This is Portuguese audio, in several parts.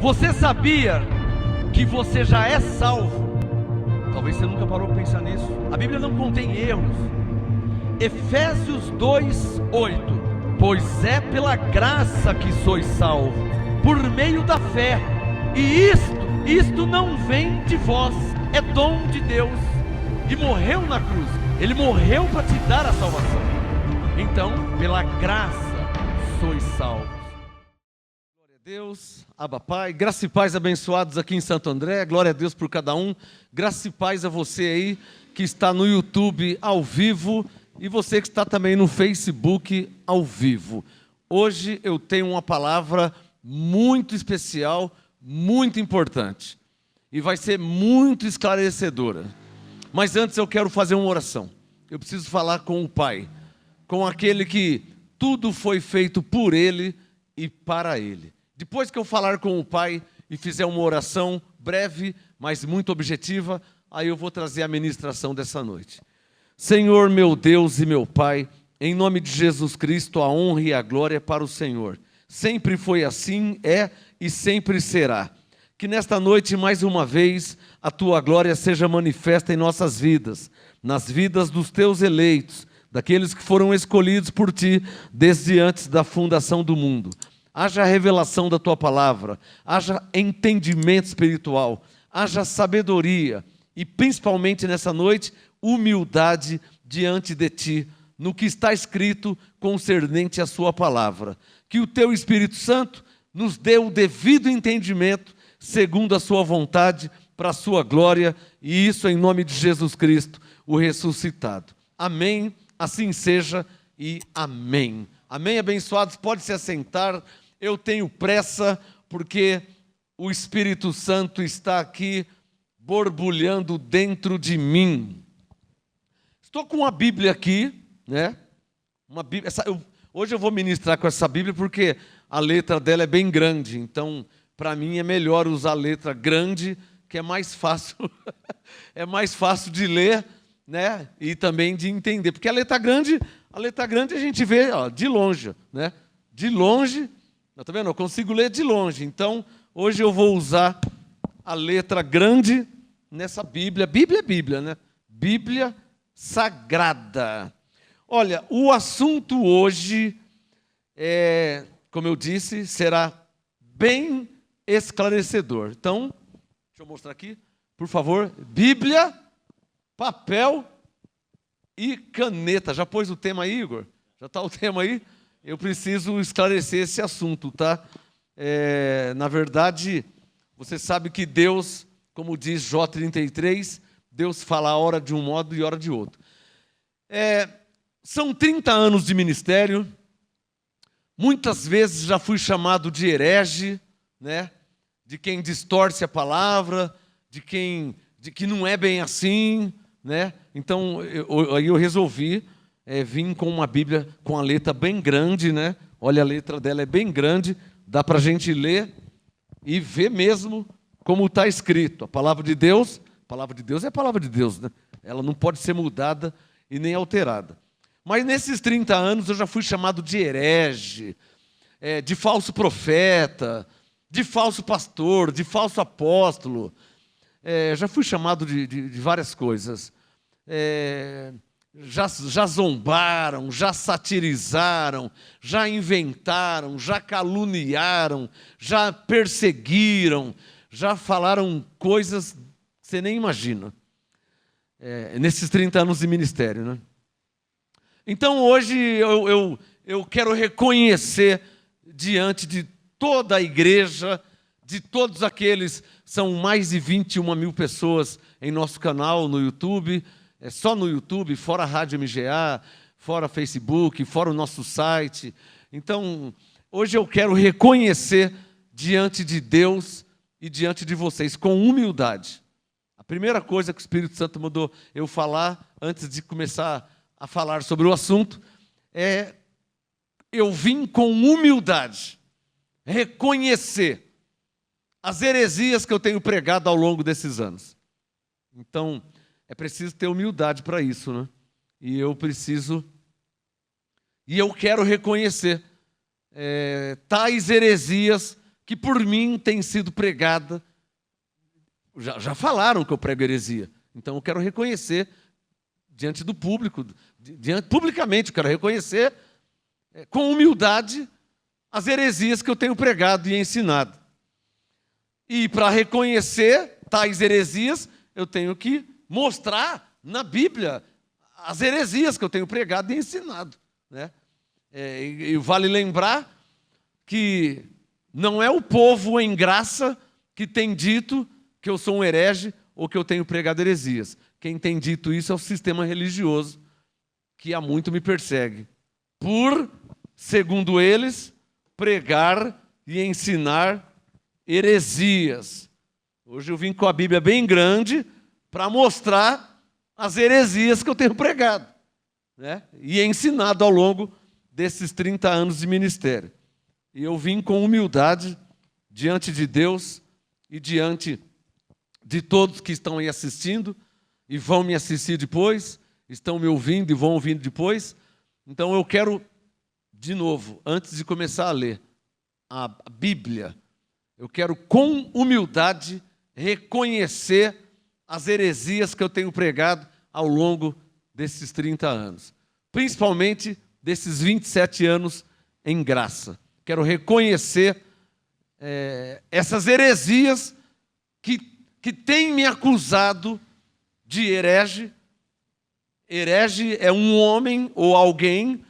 Você sabia que você já é salvo? Talvez você nunca parou para pensar nisso. A Bíblia não contém erros. Efésios 2:8. Pois é pela graça que sois salvos, por meio da fé. E isto não vem de vós, é dom de Deus. E morreu na cruz. Ele morreu para te dar a salvação. Então, pela graça sois salvos. Glória a Deus, Abba Pai, graça e paz abençoados aqui em Santo André. Glória a Deus por cada um. Graça e paz a você aí que está no YouTube ao vivo e você que está também no Facebook ao vivo. Hoje eu tenho uma palavra muito especial, muito importante e vai ser muito esclarecedora. Mas antes eu quero fazer uma oração. Eu preciso falar com o Pai, com aquele que tudo foi feito por Ele e para Ele. Depois que eu falar com o Pai e fizer uma oração breve, mas muito objetiva, aí eu vou trazer a ministração dessa noite. Senhor, meu Deus e meu Pai, em nome de Jesus Cristo, a honra e a glória é para o Senhor. Sempre foi assim, é e sempre será. Que nesta noite, mais uma vez, a Tua glória seja manifesta em nossas vidas, nas vidas dos Teus eleitos, daqueles que foram escolhidos por Ti desde antes da fundação do mundo. Haja revelação da Tua palavra, haja entendimento espiritual, haja sabedoria e, principalmente nessa noite, humildade diante de Ti, no que está escrito concernente à Sua palavra. Que o Teu Espírito Santo nos dê o devido entendimento, segundo a Sua vontade, para a Sua glória, e isso em nome de Jesus Cristo, o ressuscitado. Amém, assim seja e amém. Amém, abençoados, pode se assentar. Eu tenho pressa, porque o Espírito Santo está aqui, borbulhando dentro de mim. Estou com uma Bíblia aqui, né? Uma Bíblia, hoje eu vou ministrar com essa Bíblia, porque a letra dela é bem grande, então, para mim é melhor usar a letra grande, que é mais fácil, é mais fácil de ler, né? E também de entender, porque a letra grande a gente vê, ó, de longe, né? De longe, tá vendo? Eu consigo ler de longe. Então, hoje eu vou usar a letra grande nessa Bíblia. Bíblia é Bíblia, né? Bíblia Sagrada. Olha, o assunto hoje como eu disse, será bem esclarecedor. Então, deixa eu mostrar aqui, por favor. Bíblia, papel e caneta. Já pôs o tema aí, Igor? Já está o tema aí? Eu preciso esclarecer esse assunto, tá? Na verdade, você sabe que Deus, como diz Jó 33, Deus fala a hora de um modo e hora de outro. São 30 anos de ministério. Muitas vezes já fui chamado de herege, né? De quem distorce a palavra, de que não é bem assim, né? Então, eu resolvi vir com uma Bíblia com a letra bem grande, né? Olha, a letra dela é bem grande, dá para a gente ler e ver mesmo como está escrito. A palavra de Deus é a palavra de Deus, né? Ela não pode ser mudada e nem alterada. Mas nesses 30 anos eu já fui chamado de herege, de falso profeta, de falso pastor, de falso apóstolo. Já fui chamado de várias coisas. Já zombaram, já satirizaram, já inventaram, já caluniaram, já perseguiram, já falaram coisas que você nem imagina. Nesses 30 anos de ministério, né? Então hoje eu quero reconhecer diante de toda a igreja, de todos aqueles, são mais de 21 mil pessoas em nosso canal no YouTube, só no YouTube, fora a Rádio MGA, fora Facebook, fora o nosso site. Então, hoje eu quero reconhecer diante de Deus e diante de vocês, com humildade. A primeira coisa que o Espírito Santo mandou eu falar, antes de começar a falar sobre o assunto, eu vim com humildade reconhecer as heresias que eu tenho pregado ao longo desses anos. Então, é preciso ter humildade para isso, né? E eu quero reconhecer tais heresias que por mim tem sido pregada. Já falaram que eu prego heresia. Então eu quero reconhecer diante do público, publicamente, eu quero reconhecer com humildade as heresias que eu tenho pregado e ensinado. E para reconhecer tais heresias, eu tenho que mostrar na Bíblia as heresias que eu tenho pregado e ensinado, né? E vale lembrar que não é o povo em graça que tem dito que eu sou um herege ou que eu tenho pregado heresias. Quem tem dito isso é o sistema religioso, que há muito me persegue, por, segundo eles, pregar e ensinar heresias. Hoje eu vim com a Bíblia bem grande para mostrar as heresias que eu tenho pregado, né? E ensinado ao longo desses 30 anos de ministério. E eu vim com humildade diante de Deus e diante de todos que estão aí assistindo e vão me assistir depois, estão me ouvindo e vão ouvindo depois. Então eu quero, de novo, antes de começar a ler a Bíblia, eu quero com humildade reconhecer as heresias que eu tenho pregado ao longo desses 30 anos. Principalmente desses 27 anos em graça. Quero reconhecer essas heresias que têm me acusado de herege. Herege é um homem ou alguém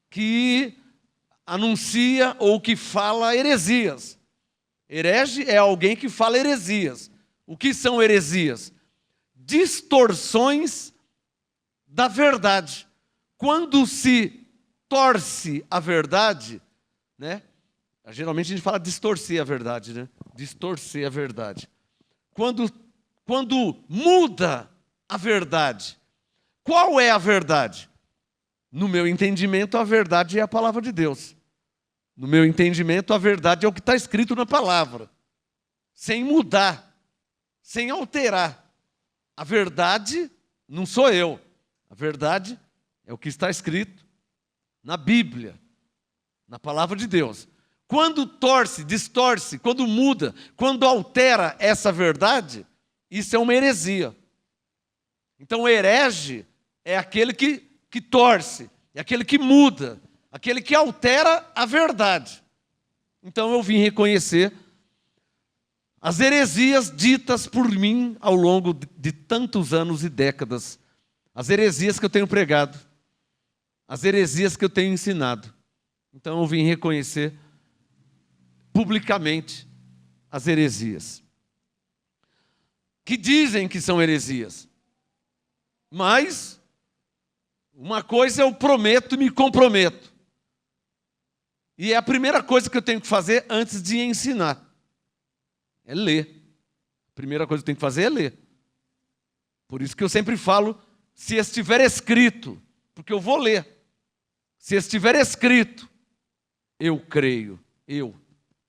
que anuncia ou que fala heresias. Herege é alguém que fala heresias. O que são heresias? Distorções da verdade. Quando se torce a verdade, né? Geralmente a gente fala distorcer a verdade, né? Distorcer a verdade. Quando muda a verdade. Qual é a verdade? No meu entendimento, a verdade é a palavra de Deus. No meu entendimento, a verdade é o que está escrito na palavra. Sem mudar, sem alterar. A verdade não sou eu. A verdade é o que está escrito na Bíblia, na palavra de Deus. Quando torce, distorce, quando muda, quando altera essa verdade, isso é uma heresia. Então, o herege é aquele que torce, é aquele que muda, aquele que altera a verdade. Então, eu vim reconhecer as heresias ditas por mim ao longo de tantos anos e décadas. As heresias que eu tenho pregado, as heresias que eu tenho ensinado. Então, eu vim reconhecer publicamente as heresias. Que dizem que são heresias. Mas, uma coisa eu prometo e me comprometo. E é a primeira coisa que eu tenho que fazer antes de ensinar. É ler. A primeira coisa que eu tenho que fazer é ler. Por isso que eu sempre falo, se estiver escrito, porque eu vou ler. Se estiver escrito, eu creio. Eu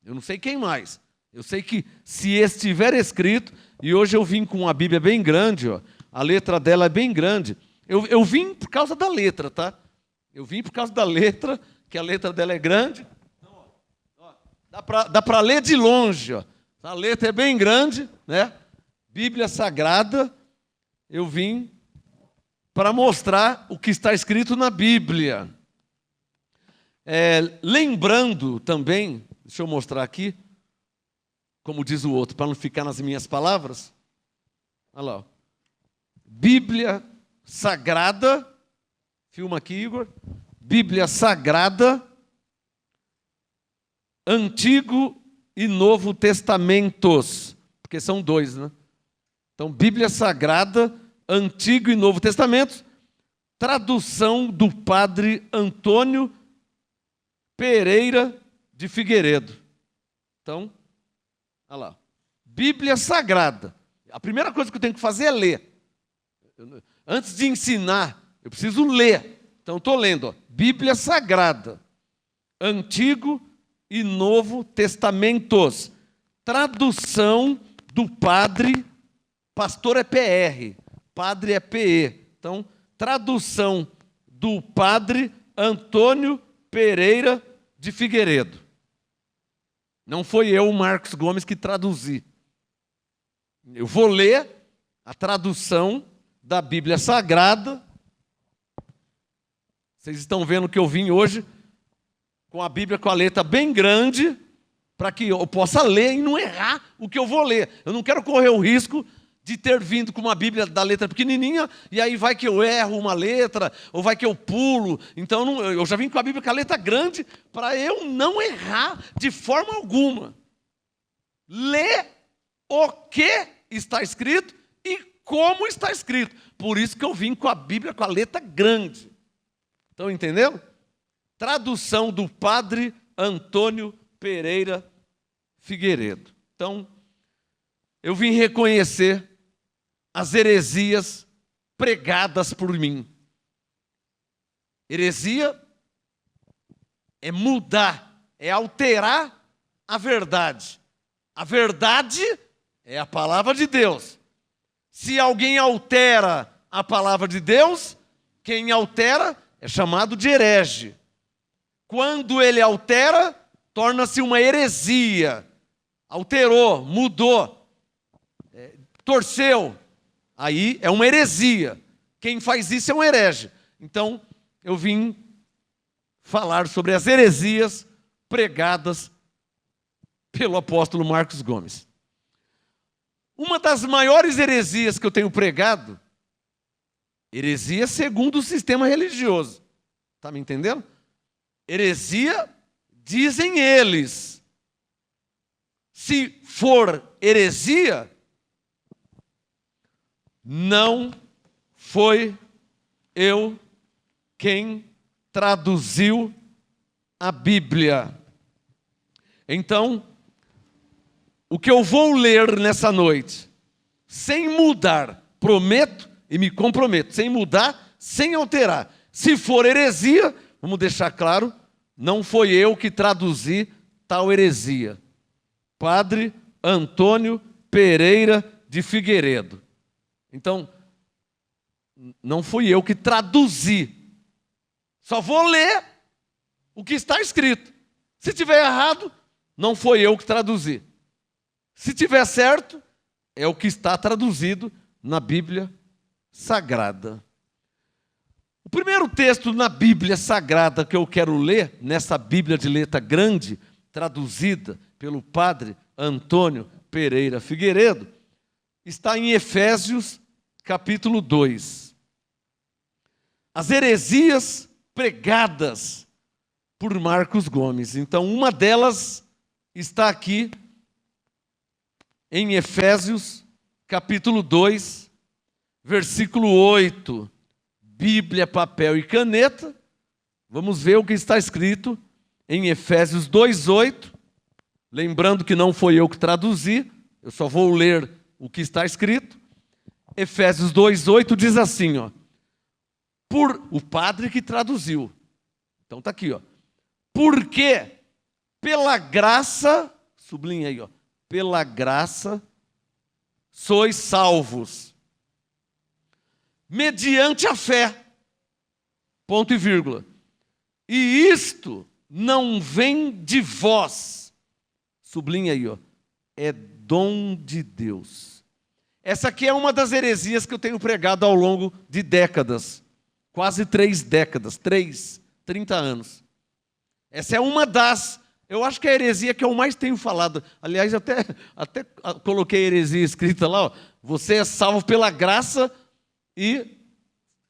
não sei quem mais. Eu sei que se estiver escrito, e hoje eu vim com uma Bíblia bem grande, ó, a letra dela é bem grande. Eu vim por causa da letra, tá? Eu vim por causa da letra, que a letra dela é grande. Então, ó, dá para ler de longe, ó. A letra é bem grande, né? Bíblia Sagrada. Eu vim para mostrar o que está escrito na Bíblia. Lembrando também, deixa eu mostrar aqui, como diz o outro, para não ficar nas minhas palavras. Olha lá. Ó. Bíblia Sagrada, filma aqui, Igor. Bíblia Sagrada, Antigo e Novo Testamentos, porque são dois, né? Então, Bíblia Sagrada, Antigo e Novo Testamento, tradução do padre Antônio Pereira de Figueiredo. Então, olha lá. Bíblia Sagrada. A primeira coisa que eu tenho que fazer é ler. Antes de ensinar, eu preciso ler. Então, estou lendo. Ó. Bíblia Sagrada. Antigo e Novo Testamentos. Tradução do padre. Pastor é PR. Padre é PE. Então, tradução do padre Antônio Pereira de Figueiredo. Não foi eu, Marcos Gomes, que traduzi. Eu vou ler a tradução da Bíblia Sagrada. Vocês estão vendo que eu vim hoje com a Bíblia com a letra bem grande, para que eu possa ler e não errar o que eu vou ler. Eu não quero correr o risco de ter vindo com uma Bíblia da letra pequenininha, e aí vai que eu erro uma letra, ou vai que eu pulo. Então, eu já vim com a Bíblia com a letra grande, para eu não errar de forma alguma. Lê o que está escrito e como está escrito. Por isso que eu vim com a Bíblia com a letra grande. Estão entendendo? Tradução do padre Antônio Pereira Figueiredo. Então, eu vim reconhecer as heresias pregadas por mim. Heresia é mudar, é alterar a verdade. A verdade é a palavra de Deus. Se alguém altera a palavra de Deus, quem altera é chamado de herege. Quando ele altera, torna-se uma heresia. Alterou, mudou, torceu. Aí é uma heresia. Quem faz isso é um herege. Então, eu vim falar sobre as heresias pregadas pelo apóstolo Marcos Gomes. Uma das maiores heresias que eu tenho pregado, heresia segundo o sistema religioso. Está me entendendo? Heresia, dizem eles. Se for heresia, não foi eu quem traduziu a Bíblia. Então, o que eu vou ler nessa noite, sem mudar, prometo e me comprometo, sem mudar, sem alterar. Se for heresia, vamos deixar claro, não foi eu que traduzi tal heresia. Padre Antônio Pereira de Figueiredo. Então, não fui eu que traduzi. Só vou ler o que está escrito. Se tiver errado, não foi eu que traduzi. Se tiver certo, é o que está traduzido na Bíblia Sagrada. O primeiro texto na Bíblia Sagrada que eu quero ler, nessa Bíblia de letra grande, traduzida pelo padre Antônio Pereira Figueiredo, está em Efésios, capítulo 2. As heresias pregadas por Marcos Gomes. Então, uma delas está aqui em Efésios, capítulo 2, versículo 8. Bíblia, papel e caneta. Vamos ver o que está escrito em Efésios 2:8. Lembrando que não foi eu que traduzi, eu só vou ler o que está escrito. Efésios 2:8 diz assim, ó. Por o padre que traduziu. Então está aqui, ó. Porque pela graça, sublinha aí, ó. Pela graça sois salvos, mediante a fé, ponto e vírgula. E isto não vem de vós, sublinha aí, ó, é dom de Deus. Essa aqui é uma das heresias que eu tenho pregado ao longo de décadas, quase 3 décadas, 30 anos. Essa é uma das, eu acho que é a heresia que eu mais tenho falado. Aliás, até coloquei a heresia escrita lá, ó, você é salvo pela graça. E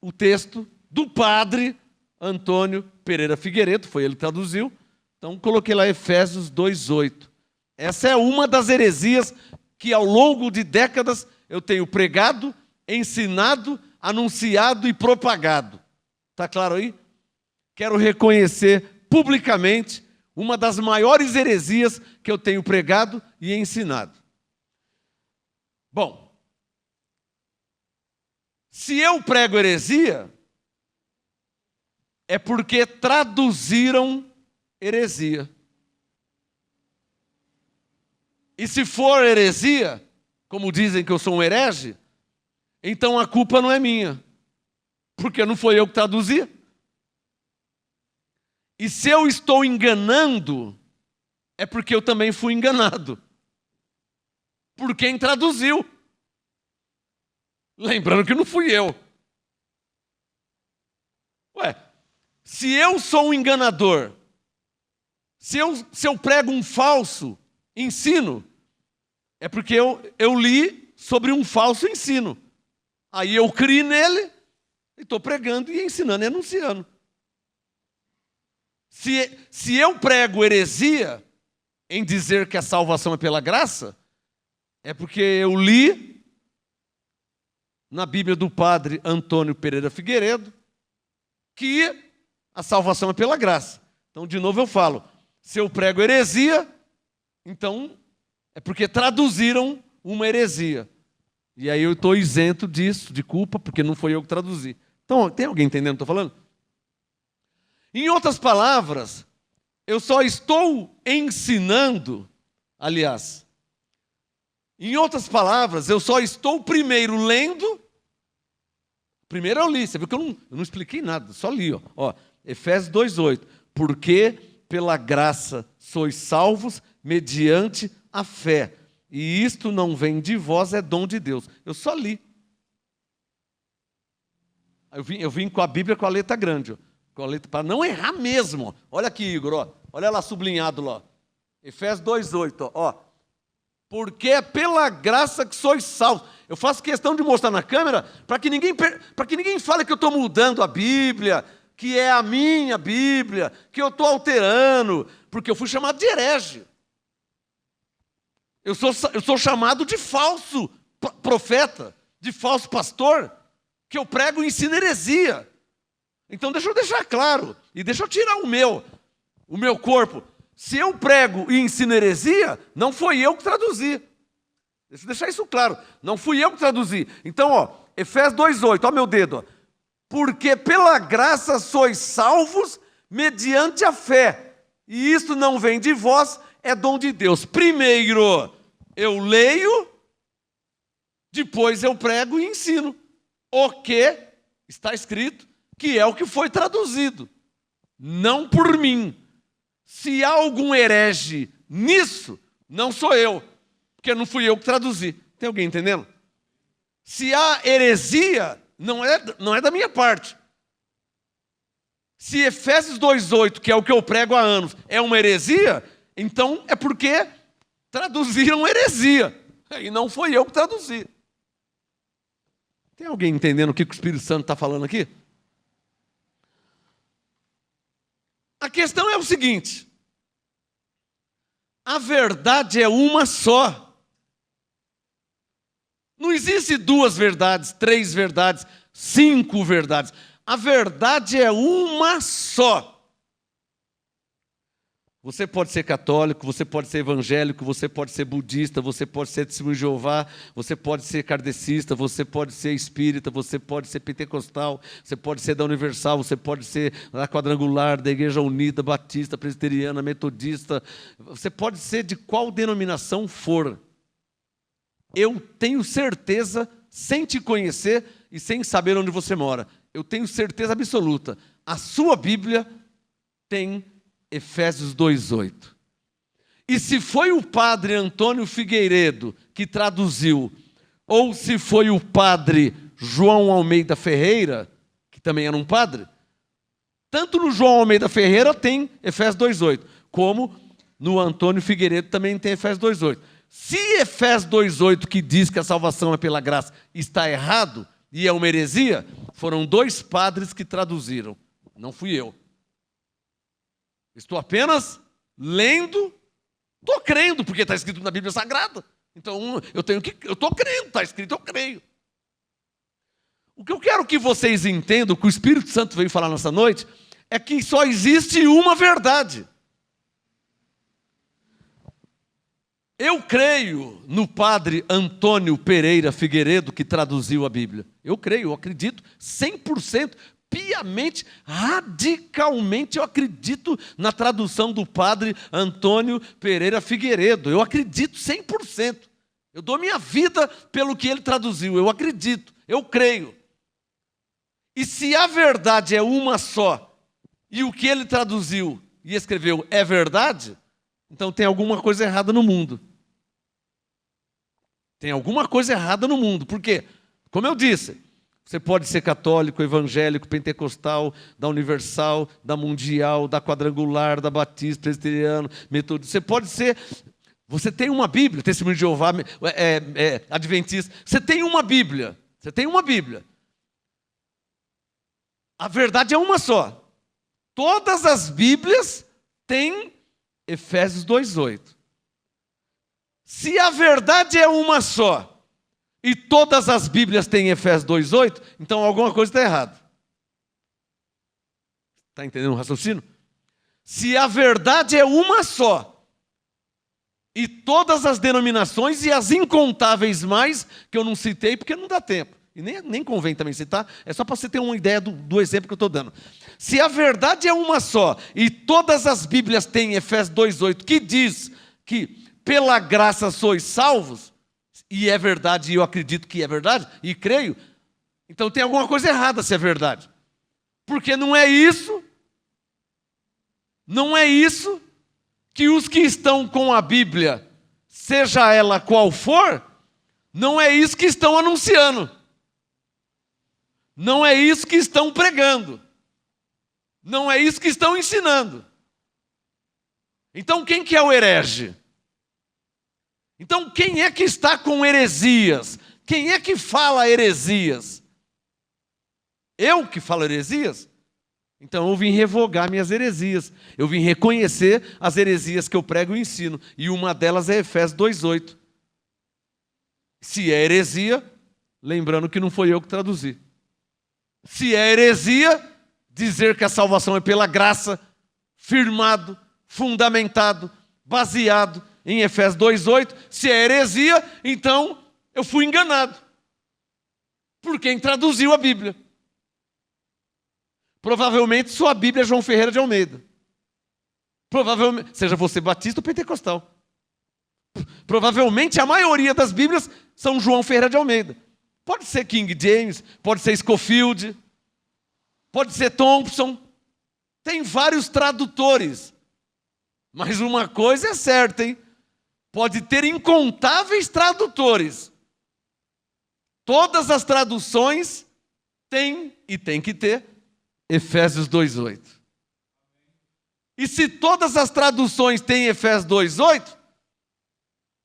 o texto do padre Antônio Pereira Figueiredo, foi ele que traduziu. Então, coloquei lá Efésios 2:8. Essa é uma das heresias que ao longo de décadas eu tenho pregado, ensinado, anunciado e propagado. Está claro aí? Quero reconhecer publicamente uma das maiores heresias que eu tenho pregado e ensinado. Bom, se eu prego heresia, é porque traduziram heresia. E se for heresia, como dizem que eu sou um herege, então a culpa não é minha, porque não foi eu que traduzi. E se eu estou enganando, é porque eu também fui enganado por quem traduziu. Lembrando que não fui eu. Se eu sou um enganador, se eu prego um falso ensino, é porque eu li sobre um falso ensino. Aí eu criei nele e estou pregando e ensinando e anunciando. Se eu prego heresia em dizer que a salvação é pela graça, é porque eu li na Bíblia do padre Antônio Pereira Figueiredo que a salvação é pela graça. Então, de novo eu falo, se eu prego heresia, então é porque traduziram uma heresia. E aí eu estou isento disso, de culpa, porque não foi eu que traduzi. Então, tem alguém entendendo o que eu estou falando? Em outras palavras, eu só estou ensinando, aliás, em outras palavras, eu só estou primeiro lendo. Primeiro eu li, você viu que eu não expliquei nada, só li. Ó, Efésios 2,8. Porque pela graça sois salvos mediante a fé. E isto não vem de vós, é dom de Deus. Eu só li. Eu vim com a Bíblia com a letra grande, ó, com a letra, para não errar mesmo. Olha aqui, Igor, ó, olha lá sublinhado lá. Efésios 2,8, ó. Porque é pela graça que sois salvos. Eu faço questão de mostrar na câmera para que ninguém fale que eu estou mudando a Bíblia, que é a minha Bíblia, que eu estou alterando, porque eu fui chamado de herege. Eu sou chamado de falso profeta, de falso pastor, que eu prego e ensino heresia. Então deixa eu deixar claro, e deixa eu tirar o meu corpo. Se eu prego e ensino heresia, não foi eu que traduzi. Deixa eu deixar isso claro. Não fui eu que traduzi. Então, ó, Efésios 2,8, ó meu dedo. Ó. Porque pela graça sois salvos mediante a fé. E isto não vem de vós, é dom de Deus. Primeiro eu leio, depois eu prego e ensino. O que está escrito, que é o que foi traduzido. Não por mim. Se há algum herege nisso, não sou eu, porque não fui eu que traduzi. Tem alguém entendendo? Se há heresia, não é da minha parte. Se Efésios 2,8, que é o que eu prego há anos, é uma heresia, então é porque traduziram heresia. E não foi eu que traduzi. Tem alguém entendendo o que o Espírito Santo está falando aqui? A questão é o seguinte: a verdade é uma só. Não existe 2 verdades, 3 verdades, 5 verdades. A verdade é uma só. Você pode ser católico, você pode ser evangélico, você pode ser budista, você pode ser testemunho de Jeová, você pode ser kardecista, você pode ser espírita, você pode ser pentecostal, você pode ser da Universal, você pode ser da Quadrangular, da Igreja Unida, Batista, Presbiteriana, Metodista, você pode ser de qual denominação for. Eu tenho certeza, sem te conhecer e sem saber onde você mora, eu tenho certeza absoluta, a sua Bíblia tem Efésios 2,8. E se foi o padre Antônio Figueiredo que traduziu, ou se foi o padre João Almeida Ferreira, que também era um padre, tanto no João Almeida Ferreira tem Efésios 2,8, como no Antônio Figueiredo também tem Efésios 2,8. Se Efésios 2,8, que diz que a salvação é pela graça, está errado e é uma heresia, foram 2 padres que traduziram, não fui eu. Estou apenas lendo, estou crendo, porque está escrito na Bíblia Sagrada. Então, eu estou crendo, está escrito, eu creio. O que eu quero que vocês entendam, que o Espírito Santo veio falar nessa noite, é que só existe uma verdade. Eu creio no padre Antônio Pereira Figueiredo, que traduziu a Bíblia. Eu creio, eu acredito 100%. Piamente, radicalmente, eu acredito na tradução do padre Antônio Pereira Figueiredo. Eu acredito 100%. Eu dou minha vida pelo que ele traduziu. Eu acredito, eu creio. E se a verdade é uma só, e o que ele traduziu e escreveu é verdade, Então tem alguma coisa errada no mundo. Tem alguma coisa errada no mundo. Por quê? Como eu disse, você pode ser católico, evangélico, pentecostal, da Universal, da Mundial, da Quadrangular, da Batista, Presbiteriano, Metodista. Você pode ser... Você tem uma Bíblia, Testemunho de Jeová, Adventista. Você tem uma Bíblia. Você tem uma Bíblia. A verdade é uma só. Todas as Bíblias têm Efésios 2:8. Se a verdade é uma só, e todas as Bíblias têm Efésios 2:8, então alguma coisa está errada. Está entendendo o raciocínio? Se a verdade é uma só, e todas as denominações e as incontáveis mais, que eu não citei porque não dá tempo, e nem convém também citar, é só para você ter uma ideia do exemplo que eu estou dando. Se a verdade é uma só, e todas as Bíblias têm Efésios 2:8, que diz que pela graça sois salvos, e é verdade, e eu acredito que é verdade, e creio, então tem alguma coisa errada se é verdade. Porque não é isso que os que estão com a Bíblia, seja ela qual for, não é isso que estão anunciando. Não é isso que estão pregando. Não é isso que estão ensinando. Então quem que é o herege? Então quem é que está com heresias? Quem é que fala heresias? Eu que falo heresias? Então eu vim revogar minhas heresias. Eu vim reconhecer as heresias que eu prego e ensino. E uma delas é Efésios 2:8. Se é heresia, lembrando que não foi eu que traduzi. Se é heresia, dizer que a salvação é pela graça, firmado, fundamentado, baseado em Efésios 2:8. Se é heresia, então eu fui enganado por quem traduziu a Bíblia. Provavelmente sua Bíblia é João Ferreira de Almeida. Provavelmente, seja você batista ou pentecostal. Provavelmente a maioria das Bíblias são João Ferreira de Almeida. Pode ser King James, pode ser Scofield, pode ser Thompson. Tem vários tradutores. Mas uma coisa é certa, hein? Pode ter incontáveis tradutores. Todas as traduções têm, e tem que ter, Efésios 2:8. E se todas as traduções têm Efésios 2:8,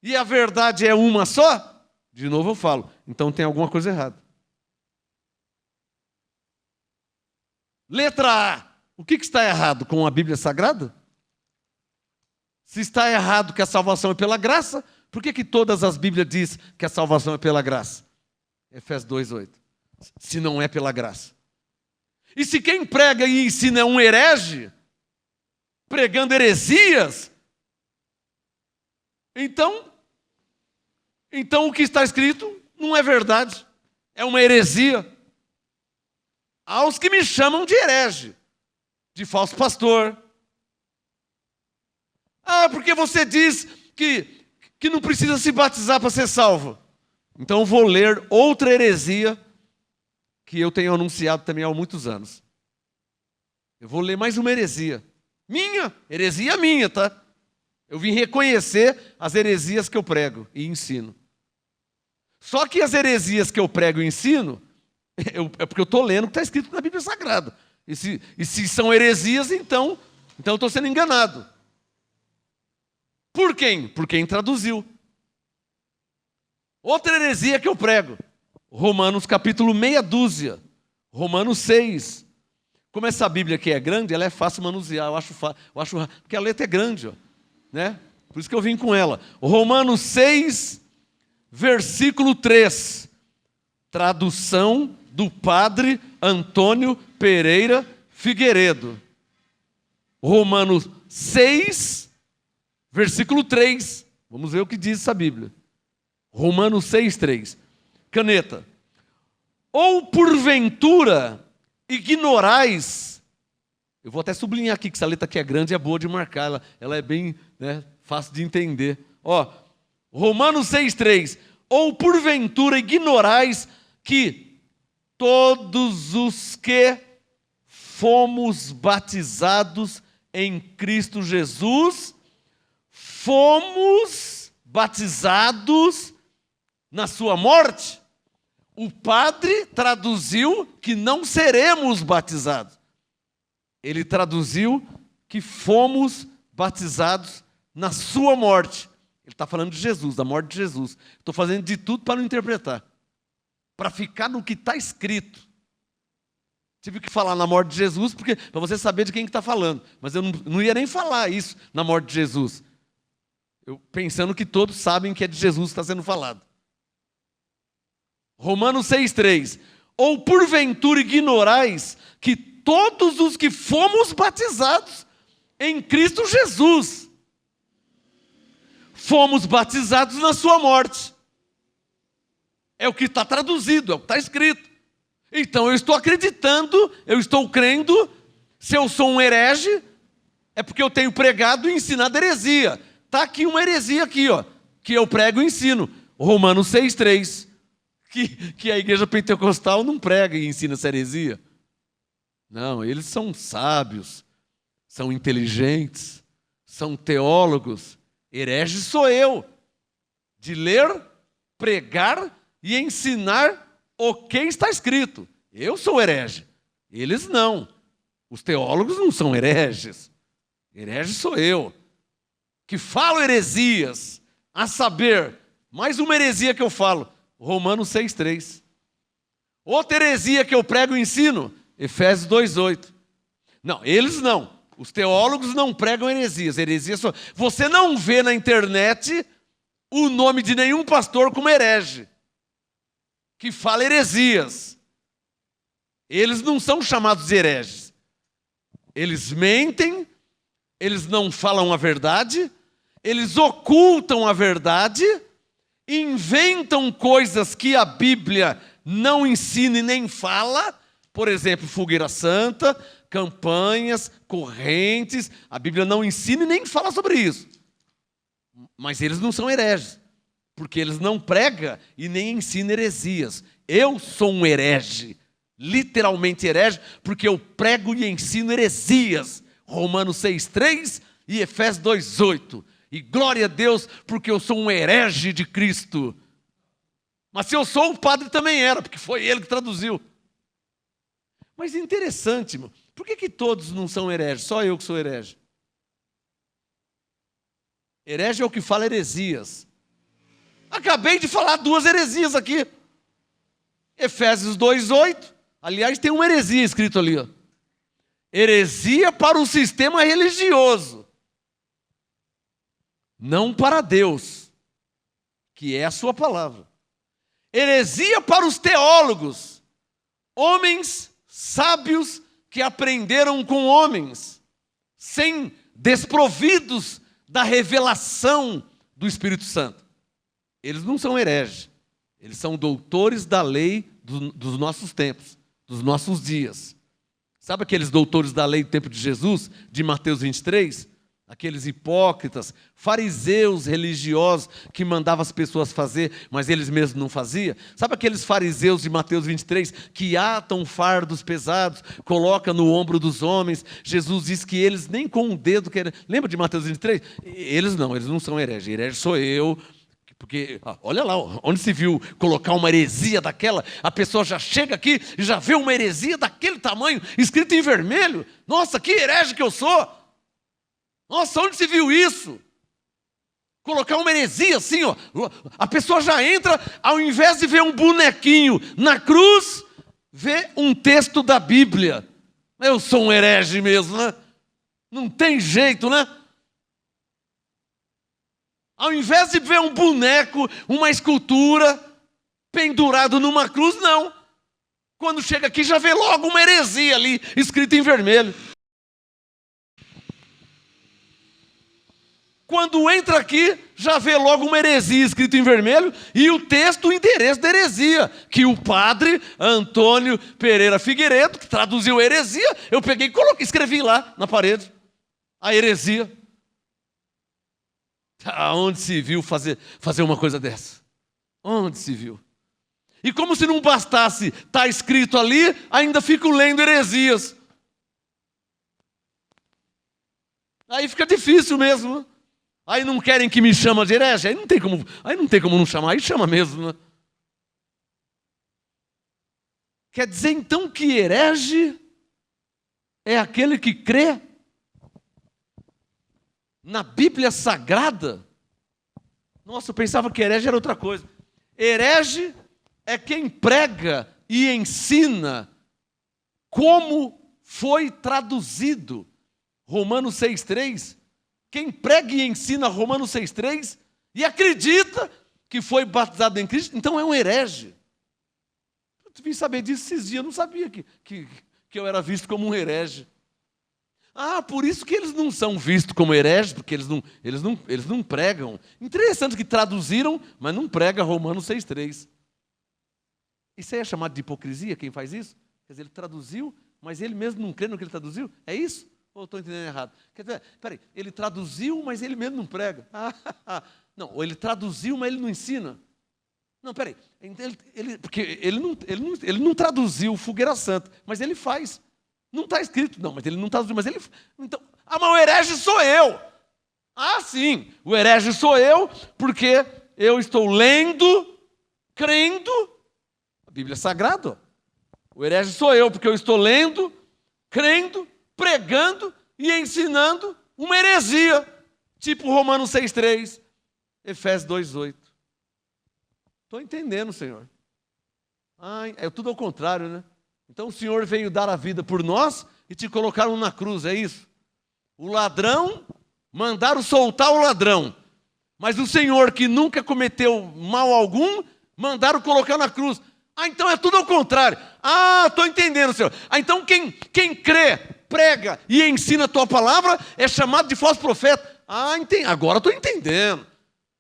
e a verdade é uma só, de novo eu falo, então tem alguma coisa errada. Letra A. O que está errado com a Bíblia Sagrada? Se está errado que a salvação é pela graça, por que todas as Bíblias dizem que a salvação é pela graça? Efésios 2:8. Se não é pela graça. E se quem prega e ensina é um herege, pregando heresias, então o que está escrito não é verdade, é uma heresia. Há os que me chamam de herege, de falso pastor. Ah, porque você diz que não precisa se batizar para ser salvo. Então eu vou ler outra heresia que eu tenho anunciado também há muitos anos. Eu vou ler mais uma heresia. Heresia minha, tá? Eu vim reconhecer as heresias que eu prego e ensino. Só que as heresias que eu prego e ensino, é porque eu estou lendo o que está escrito na Bíblia Sagrada. E se são heresias, então eu estou sendo enganado. Por quem? Por quem traduziu. Outra heresia que eu prego. Romanos capítulo meia dúzia. Romanos 6. Como essa Bíblia aqui é grande, ela é fácil manusear. Eu acho porque a letra é grande, ó, né? Por isso que eu vim com ela. Romanos 6, versículo 3. Tradução do padre Antônio Pereira Figueiredo. Romanos 6, versículo 3. Vamos ver o que diz essa Bíblia. Romanos 6, 3. Caneta. Ou porventura ignorais. Eu vou até sublinhar aqui que essa letra aqui é grande e é boa de marcar. Ela é bem, né, fácil de entender. Ó, Romanos 6, 3. Ou porventura ignorais que todos os que fomos batizados em Cristo Jesus fomos batizados na sua morte. O padre traduziu que não seremos batizados. Ele traduziu que fomos batizados na sua morte. Ele está falando de Jesus, da morte de Jesus. Estou fazendo de tudo para não interpretar. Para ficar no que está escrito. Tive que falar na morte de Jesus, porque para você saber de quem está falando. Mas eu não ia nem falar isso na morte de Jesus. Eu pensando que todos sabem que é de Jesus que está sendo falado. Romanos 6,3. Ou porventura ignorais que todos os que fomos batizados em Cristo Jesus, fomos batizados na sua morte. É o que está traduzido, é o que está escrito. Então eu estou acreditando, eu estou crendo. Se eu sou um herege, é porque eu tenho pregado e ensinado heresia. Está aqui uma heresia aqui, ó, que eu prego e ensino. Romanos 6,3. Que a igreja pentecostal não prega e ensina essa heresia. Não, eles são sábios, são inteligentes, são teólogos. Herege sou eu, de ler, pregar e ensinar o que está escrito. Eu sou herege, eles não. Os teólogos não são hereges. Herege sou eu, que falo heresias, a saber, mais uma heresia que eu falo, Romanos 6,3. Outra heresia que eu prego e ensino, Efésios 2,8. Não, eles não. Os teólogos não pregam heresias. Heresias só... Você não vê na internet o nome de nenhum pastor como herege, que fala heresias. Eles não são chamados de hereges. Eles mentem, eles não falam a verdade, eles ocultam a verdade, inventam coisas que a Bíblia não ensina e nem fala. Por exemplo, fogueira santa, campanhas, correntes. A Bíblia não ensina e nem fala sobre isso. Mas eles não são hereges, porque eles não pregam e nem ensinam heresias. Eu sou um herege, literalmente herege, porque eu prego e ensino heresias. Romanos 6,3 e Efésios 2,8. E glória a Deus, porque eu sou um herege de Cristo. Mas se eu sou, o padre também era, porque foi ele que traduziu. Mas interessante, irmão. Por que todos não são hereges? Só eu que sou herege. Herege é o que fala heresias. Acabei de falar duas heresias aqui. Efésios 2,8. Aliás, tem uma heresia escrito ali, ó. Heresia para o sistema religioso, não para Deus, que é a sua palavra. Heresia para os teólogos, homens sábios que aprenderam com homens, sem desprovidos da revelação do Espírito Santo. Eles não são hereges, eles são doutores da lei dos nossos tempos, dos nossos dias. Sabe aqueles doutores da lei do tempo de Jesus, de Mateus 23? Aqueles hipócritas, fariseus religiosos que mandavam as pessoas fazer, mas eles mesmos não faziam. Sabe aqueles fariseus de Mateus 23 que atam fardos pesados, colocam no ombro dos homens? Jesus diz que eles nem com um dedo querem. Lembra de Mateus 23? Eles não são hereges. Herege sou eu. Porque, olha lá, onde se viu colocar uma heresia daquela, a pessoa já chega aqui e já vê uma heresia daquele tamanho, escrito em vermelho. Nossa, que herege que eu sou! Nossa, onde se viu isso? Colocar uma heresia assim, ó, a pessoa já entra, ao invés de ver um bonequinho na cruz, vê um texto da Bíblia. Eu sou um herege mesmo, né? Não tem jeito, né? Ao invés de ver um boneco, uma escultura pendurado numa cruz, não. Quando chega aqui já vê logo uma heresia ali, escrita em vermelho. Quando entra aqui, já vê logo uma heresia escrita em vermelho e o texto, o endereço da heresia, que o padre Antônio Pereira Figueiredo, que traduziu a heresia, eu peguei e coloquei, escrevi lá na parede, a heresia. Aonde se viu fazer uma coisa dessa? Onde se viu? E como se não bastasse estar escrito ali, ainda fico lendo heresias. Aí fica difícil mesmo. Aí não querem que me chama de herege? Aí não tem como não chamar, aí chama mesmo, né? Quer dizer então que herege é aquele que crê na Bíblia Sagrada? Nossa, eu pensava que herege era outra coisa. Herege é quem prega e ensina como foi traduzido Romanos 6,3. Quem prega e ensina Romanos 6,3 e acredita que foi batizado em Cristo, então é um herege. Eu vim saber disso esses dias, eu não sabia que eu era visto como um herege. Ah, por isso que eles não são vistos como hereges, porque eles não pregam. Interessante que traduziram, mas não prega Romanos 6,3. Isso aí é chamado de hipocrisia, quem faz isso? Quer dizer, ele traduziu, mas ele mesmo não crê no que ele traduziu? É isso? Ou estou entendendo errado? Quer dizer, peraí, ele traduziu, mas ele mesmo não prega. Não, ou ele traduziu, mas ele não ensina. Não, peraí, porque ele não traduziu Fogueira Santa, mas ele faz. Não está escrito, não, mas ele não traduziu, mas ele... Então, mas o herege sou eu. Sim, o herege sou eu, porque eu estou lendo, crendo, a Bíblia é Sagrada. O herege sou eu, porque eu estou lendo, crendo, pregando e ensinando uma heresia, tipo Romanos 6,3, Efésios 2,8. Estou entendendo, Senhor. É tudo ao contrário, né? Então o Senhor veio dar a vida por nós e te colocaram na cruz, é isso? O ladrão, mandaram soltar o ladrão, mas o Senhor que nunca cometeu mal algum, mandaram colocar na cruz. Então é tudo ao contrário. Estou entendendo, Senhor. Então quem crê, prega e ensina a tua palavra é chamado de falso profeta. Agora estou entendendo.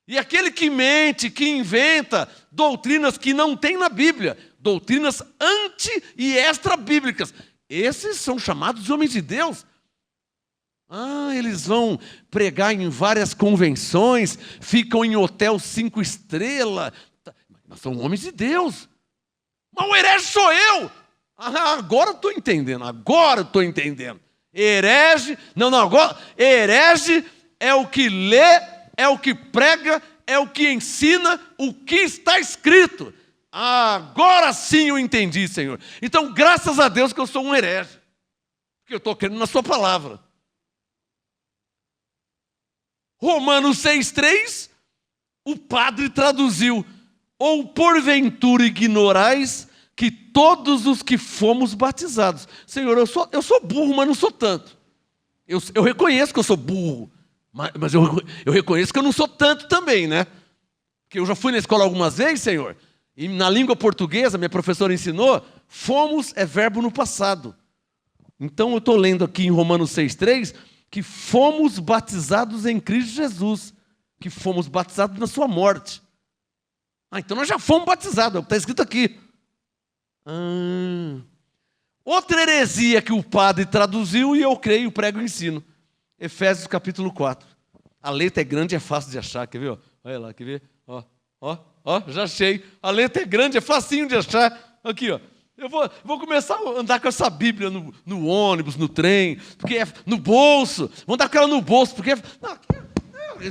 E aquele que mente, que inventa doutrinas que não tem na Bíblia, doutrinas anti- e extra-bíblicas, esses são chamados de homens de Deus. Eles vão pregar em várias convenções, ficam em hotel 5 estrelas, mas são homens de Deus. Mas o herege sou eu. Agora estou entendendo, Herege, herege é o que lê, é o que prega, é o que ensina o que está escrito. Agora sim eu entendi, Senhor. Então, graças a Deus que eu sou um herege, porque eu estou crendo na sua palavra. Romanos 6,3, o padre traduziu: ou porventura ignorais que todos os que fomos batizados. Senhor, eu sou burro, mas não sou tanto. Eu reconheço que eu sou burro, mas eu reconheço que eu não sou tanto também, né? Porque eu já fui na escola algumas vezes, Senhor, e na língua portuguesa, minha professora ensinou, fomos é verbo no passado. Então eu estou lendo aqui em Romanos 6,3, que fomos batizados em Cristo Jesus, que fomos batizados na sua morte. Então nós já fomos batizados, está escrito aqui. Outra heresia que o padre traduziu, e eu creio, prego e ensino. Efésios capítulo 4. A letra é grande e é fácil de achar, quer ver? Olha lá, quer ver? Já achei. A letra é grande, é facinho de achar. Aqui, ó. Eu vou começar a andar com essa Bíblia no ônibus, no trem, porque é no bolso. Vou andar com ela no bolso, porque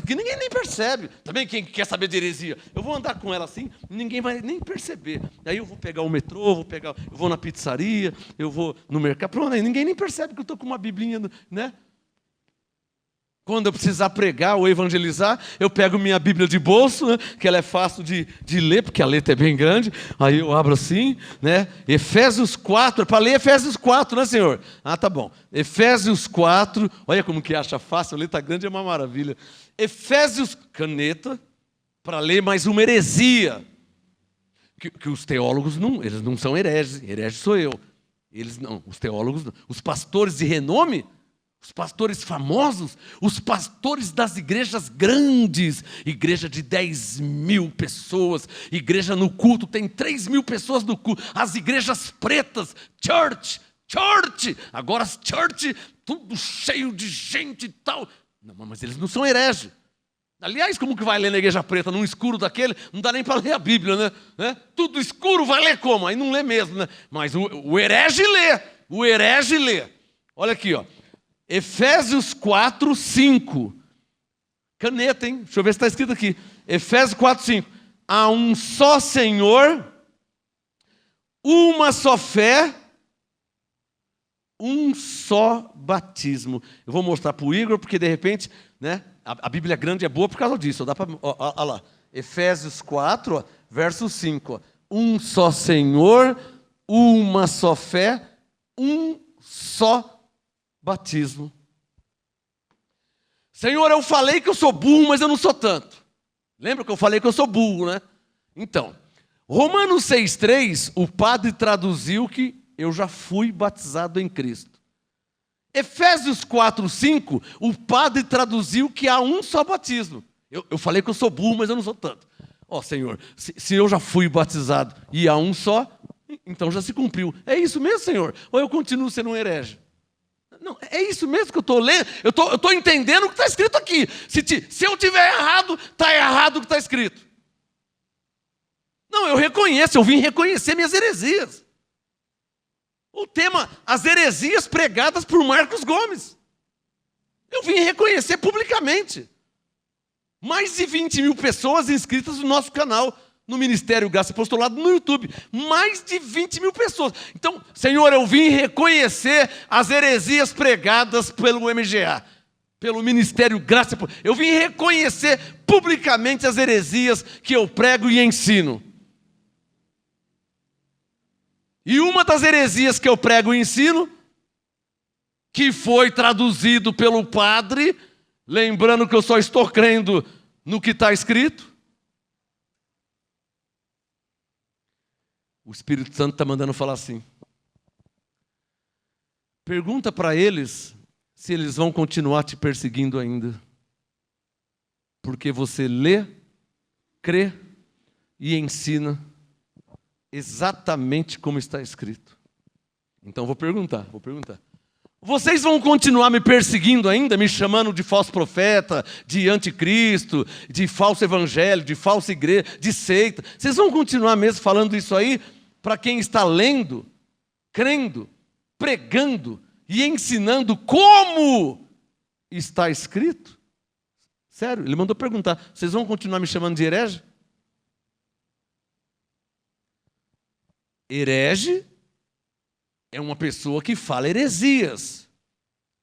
que ninguém nem percebe. Também quem quer saber de heresia, eu vou andar com ela assim, ninguém vai nem perceber. Aí eu vou pegar o metrô, eu vou na pizzaria, eu vou no mercado, pronto, aí ninguém nem percebe que eu estou com uma biblinha, né? Quando eu precisar pregar ou evangelizar, eu pego minha Bíblia de bolso, né, que ela é fácil de ler, porque a letra é bem grande. Aí eu abro assim, né? Efésios 4, para ler Efésios 4, né, Senhor? Tá bom. Efésios 4, olha como que acha fácil, a letra grande é uma maravilha. Efésios, caneta, para ler mais uma heresia. Que os teólogos eles não são hereges, herege sou eu. Eles não, os teólogos não. Os pastores de renome, os pastores famosos, os pastores das igrejas grandes, igreja de 10.000 pessoas, igreja no culto, tem 3.000 pessoas no culto, as igrejas pretas, church, agora as church, tudo cheio de gente e tal. Não, mas eles não são hereges. Aliás, como que vai ler na igreja preta, num escuro daquele, não dá nem para ler a Bíblia, né? Tudo escuro, vai ler como? Aí não lê mesmo, né? Mas o herege lê, Olha aqui, ó. Efésios 4, 5. Caneta, hein? Deixa eu ver se está escrito aqui. Efésios 4:5. Há um só Senhor, uma só fé, um só batismo. Eu vou mostrar para o Igor, porque de repente, né, a Bíblia grande é boa por causa disso. Dá para, olha lá, Efésios 4, verso 5. Um só Senhor, uma só fé, um só batismo. Senhor, eu falei que eu sou burro, mas eu não sou tanto. Lembra que eu falei que eu sou burro, né? Então, Romanos 6,3, o padre traduziu que eu já fui batizado em Cristo. Efésios 4,5, o padre traduziu que há um só batismo. Eu falei que eu sou burro, mas eu não sou tanto. Ó, Senhor, se eu já fui batizado e há um só, então já se cumpriu. É isso mesmo, Senhor? Ou eu continuo sendo um herege? Não, é isso mesmo que eu estou lendo. Eu estou entendendo o que está escrito aqui. Se eu tiver errado, está errado o que está escrito. Não, eu reconheço, eu vim reconhecer minhas heresias. O tema, as heresias pregadas por Marcos Gomes. Eu vim reconhecer publicamente. Mais de 20 mil pessoas inscritas no nosso canal, no Ministério Graça e Apostolado, no YouTube. Mais de 20 mil pessoas. Então, Senhor, eu vim reconhecer as heresias pregadas pelo MGA, pelo Ministério Graça e Apostolado. Eu vim reconhecer publicamente as heresias que eu prego e ensino. E uma das heresias que eu prego e ensino, que foi traduzido pelo padre, lembrando que eu só estou crendo no que está escrito, o Espírito Santo está mandando falar assim. Pergunta para eles se eles vão continuar te perseguindo ainda. Porque você lê, crê e ensina exatamente como está escrito. Então vou perguntar. Vocês vão continuar me perseguindo ainda, me chamando de falso profeta, de anticristo, de falso evangelho, de falsa igreja, de seita? Vocês vão continuar mesmo falando isso aí para quem está lendo, crendo, pregando e ensinando como está escrito? Sério, ele mandou perguntar. Vocês vão continuar me chamando de herege? Herege é uma pessoa que fala heresias.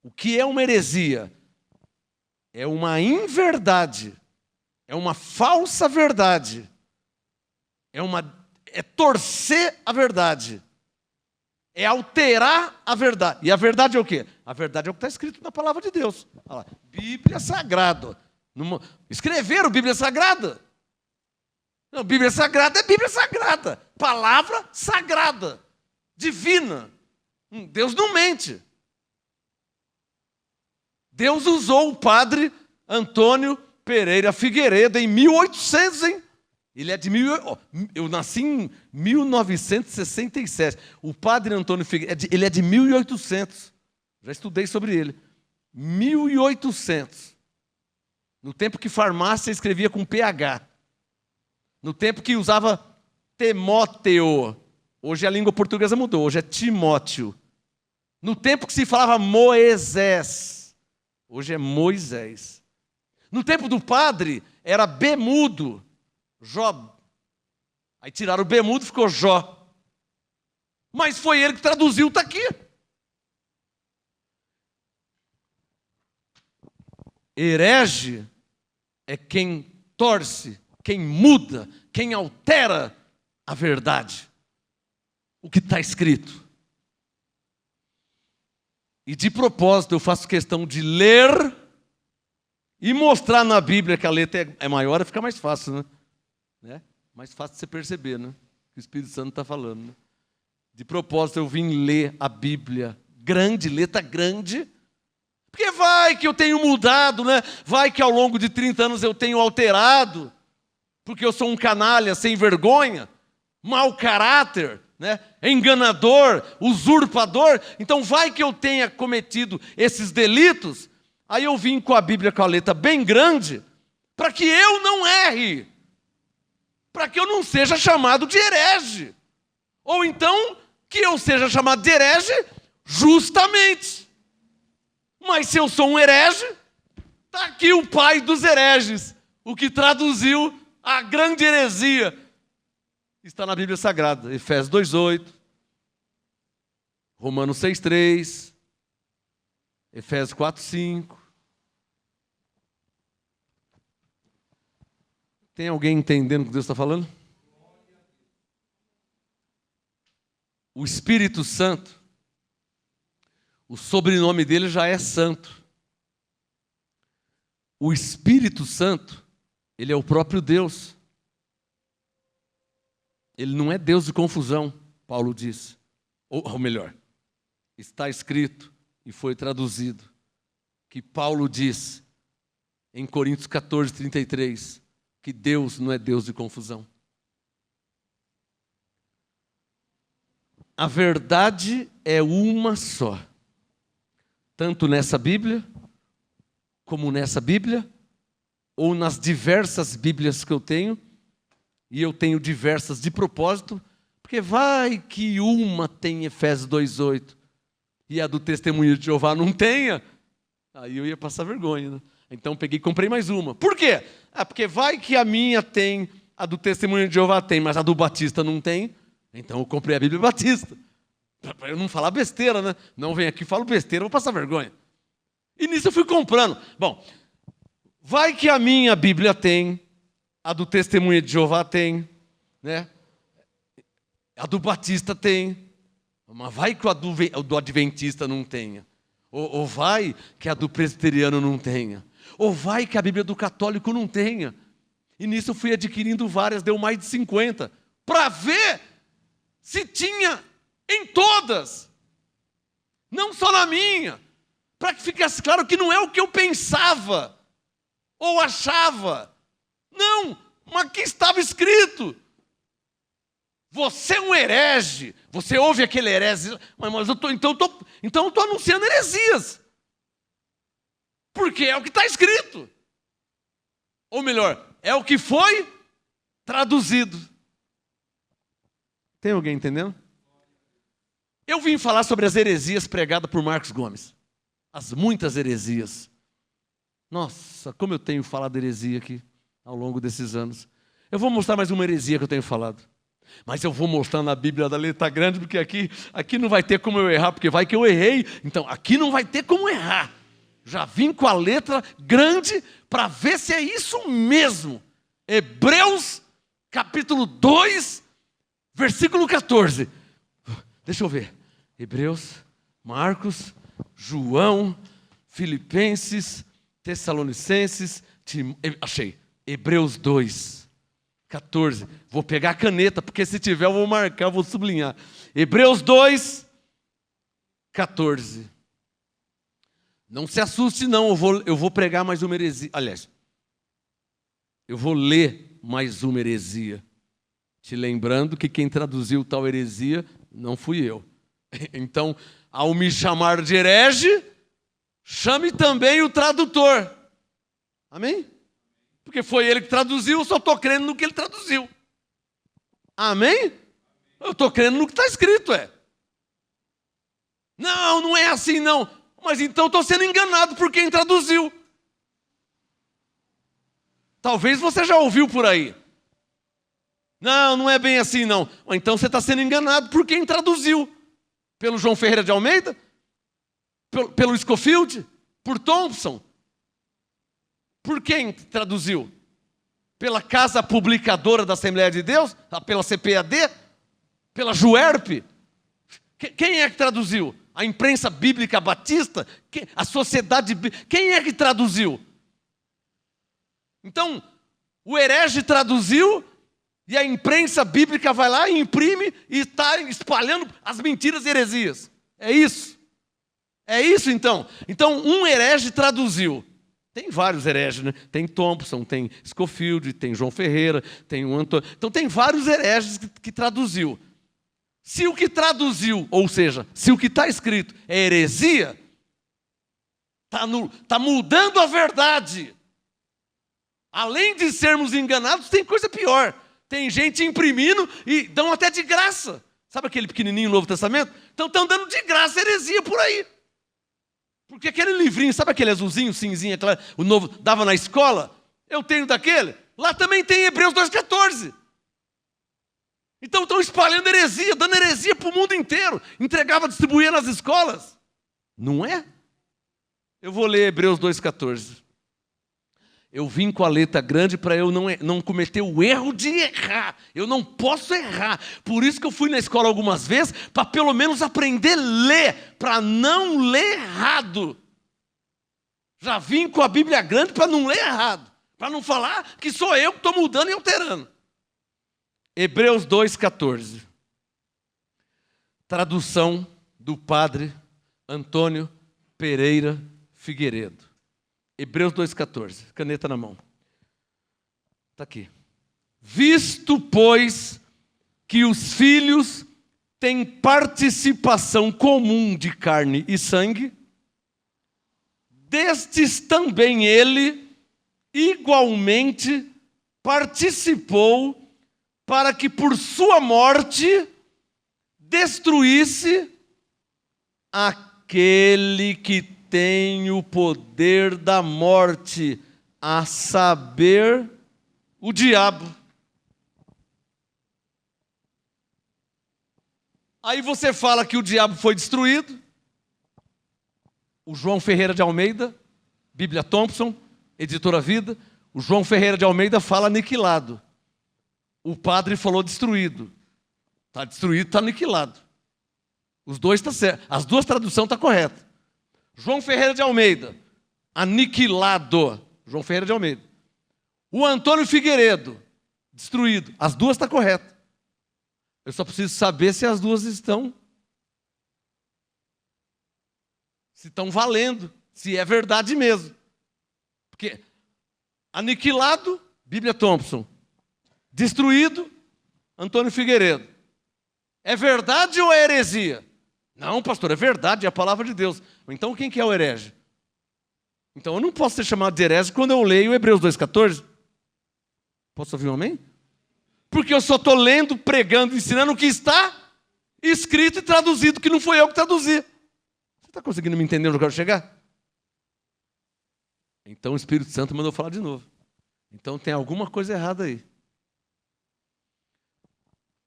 O que é uma heresia? É uma inverdade. É uma falsa verdade. É torcer a verdade. É alterar a verdade. E a verdade é o quê? A verdade é o que está escrito na palavra de Deus. Olha lá, Bíblia Sagrada. Escreveram Bíblia Sagrada. Não, Bíblia Sagrada é Bíblia Sagrada. Palavra sagrada. Divina. Deus não mente. Deus usou o padre Antônio Pereira Figueiredo em 1800, hein? Ele é de eu nasci em 1967. O padre Antônio Figueiredo, ele é de 1800. Já estudei sobre ele. 1800. No tempo que farmácia escrevia com PH. No tempo que usava Timóteo. Hoje a língua portuguesa mudou, hoje é Timóteo. No tempo que se falava Moisés. Hoje é Moisés. No tempo do padre era Bemudo. Jó. Aí tiraram o Bemudo e ficou Jó. Mas foi ele que traduziu, está aqui. Herege é quem torce, quem muda, quem altera a verdade. O que está escrito. E de propósito eu faço questão de ler e mostrar na Bíblia que a letra é maior, fica mais fácil, né? Mais fácil de você perceber, né? Que o Espírito Santo está falando, né? De propósito eu vim ler a Bíblia grande, letra grande, porque vai que eu tenho mudado, né? Vai que ao longo de 30 anos eu tenho alterado, porque eu sou um canalha sem vergonha, mau caráter, né? Enganador, usurpador. Então vai que eu tenha cometido esses delitos. Aí eu vim com a Bíblia com a letra bem grande, para que eu não erre, para que eu não seja chamado de herege, ou então que eu seja chamado de herege justamente. Mas se eu sou um herege, Está aqui o pai dos hereges, o que traduziu a grande heresia. Está na Bíblia Sagrada, Efésios 2:8, Romanos 6:3, Efésios 4:5. Tem alguém entendendo o que Deus está falando? O Espírito Santo, o sobrenome dele já é Santo. O Espírito Santo, ele é o próprio Deus. Ele não é Deus de confusão, Paulo diz. Ou melhor, está escrito e foi traduzido que Paulo diz em Coríntios 14:33 que Deus não é Deus de confusão. A verdade é uma só. Tanto nessa Bíblia, como nessa Bíblia, ou nas diversas Bíblias que eu tenho, e eu tenho diversas de propósito, porque vai que uma tem Efésios 2:8 e a do Testemunho de Jeová não tenha, aí eu ia passar vergonha, né? Então peguei e comprei mais uma. Por quê? Porque vai que a minha tem, a do Testemunho de Jeová tem, mas a do Batista não tem, então eu comprei a Bíblia Batista. Para eu não falar besteira, né? Não vem aqui e falo besteira, eu vou passar vergonha. E nisso eu fui comprando. Bom, vai que a minha Bíblia tem, a do Testemunho de Jeová tem, né? A do Batista tem, mas vai que a do Adventista não tenha. Ou vai que a do Presbiteriano não tenha. Ou vai que a Bíblia do Católico não tenha. E nisso eu fui adquirindo várias, deu mais de 50, para ver se tinha em todas, não só na minha, para que ficasse claro que não é o que eu pensava ou achava. Não, mas aqui estava escrito. Você é um herege. Você ouve aquele herege, mas então eu estou anunciando heresias. Porque é o que está escrito. Ou melhor, é o que foi traduzido. Tem alguém entendendo? Eu vim falar sobre as heresias pregadas por Marcos Gomes. As muitas heresias. Nossa, como eu tenho falado heresia aqui ao longo desses anos. Eu vou mostrar mais uma heresia que eu tenho falado. Mas eu vou mostrar na Bíblia da letra grande, porque aqui não vai ter como eu errar, porque vai que eu errei. Então, aqui não vai ter como errar. Já vim com a letra grande para ver se é isso mesmo. Hebreus, capítulo 2, versículo 14. Deixa eu ver. Hebreus, Marcos, João, Filipenses, Tessalonicenses, achei. Hebreus 2, 14. Vou pegar a caneta, porque se tiver eu vou marcar, eu vou sublinhar. Hebreus 2, 14. Não se assuste não, eu vou pregar mais uma heresia. Aliás, eu vou ler mais uma heresia. Te lembrando que quem traduziu tal heresia não fui eu. Então, ao me chamar de herege, chame também o tradutor. Amém? Porque foi ele que traduziu, eu só estou crendo no que ele traduziu. Amém? Eu estou crendo no que está escrito, Não, não é assim não. Mas então estou sendo enganado por quem traduziu. Talvez você já ouviu por aí. Não, não é bem assim não. Então você está sendo enganado por quem traduziu. Pelo João Ferreira de Almeida? Pelo Scofield? Por Thompson? Por quem traduziu? Pela Casa Publicadora da Assembleia de Deus? Pela CPAD? Pela Juerp? Quem é que traduziu? A imprensa bíblica batista? A sociedade bíblica? Quem é que traduziu? Então, o herege traduziu e a imprensa bíblica vai lá e imprime e está espalhando as mentiras e heresias. É isso. É isso então. Então, um herege traduziu. Tem vários hereges, né? Tem Thompson, tem Scofield, tem João Ferreira, tem o Antônio. Então, tem vários hereges que traduziu. Se o que traduziu, ou seja, se o que está escrito é heresia, está mudando a verdade. Além de sermos enganados, tem coisa pior. Tem gente imprimindo e dão até de graça. Sabe aquele pequenininho Novo Testamento? Então estão dando de graça heresia por aí. Porque aquele livrinho, sabe aquele azulzinho, cinzinho, o novo, dava na escola? Eu tenho daquele. Lá também tem Hebreus 2,14. Então estão espalhando heresia, dando heresia para o mundo inteiro. Entregava, distribuía nas escolas. Não é? Eu vou ler Hebreus 2,14. Eu vim com a letra grande para eu não cometer o erro de errar. Eu não posso errar. Por isso que eu fui na escola algumas vezes, para pelo menos aprender a ler, para não ler errado. Já vim com a Bíblia grande para não ler errado. Para não falar que sou eu que estou mudando e alterando. Hebreus 2,14. Tradução do padre Antônio Pereira Figueiredo. Hebreus 2,14. Caneta na mão. Está aqui. Visto, pois, que os filhos têm participação comum de carne e sangue, destes também ele igualmente participou para que por sua morte destruísse aquele que tem o poder da morte, a saber, o diabo. Aí você fala que o diabo foi destruído. O João Ferreira de Almeida, Bíblia Thompson, Editora Vida, o João Ferreira de Almeida fala aniquilado. O padre falou destruído. Está destruído, está aniquilado. Os dois estão certos. As duas traduções estão corretas. João Ferreira de Almeida, aniquilado. João Ferreira de Almeida. O Antônio Figueiredo, destruído. As duas estão corretas. Eu só preciso saber se as duas estão valendo, se é verdade mesmo. Porque aniquilado, Bíblia Thompson. Destruído, Antônio Figueiredo. É verdade ou é heresia? Não, pastor, é verdade, é a palavra de Deus. Então quem que é o herege? Então eu não posso ser chamado de herege quando eu leio Hebreus 2,14. Posso ouvir um amém? Porque eu só estou lendo, pregando, ensinando o que está escrito e traduzido, que não foi eu que traduzi. Você está conseguindo me entender onde eu quero chegar? Então o Espírito Santo mandou falar de novo. Então tem alguma coisa errada aí.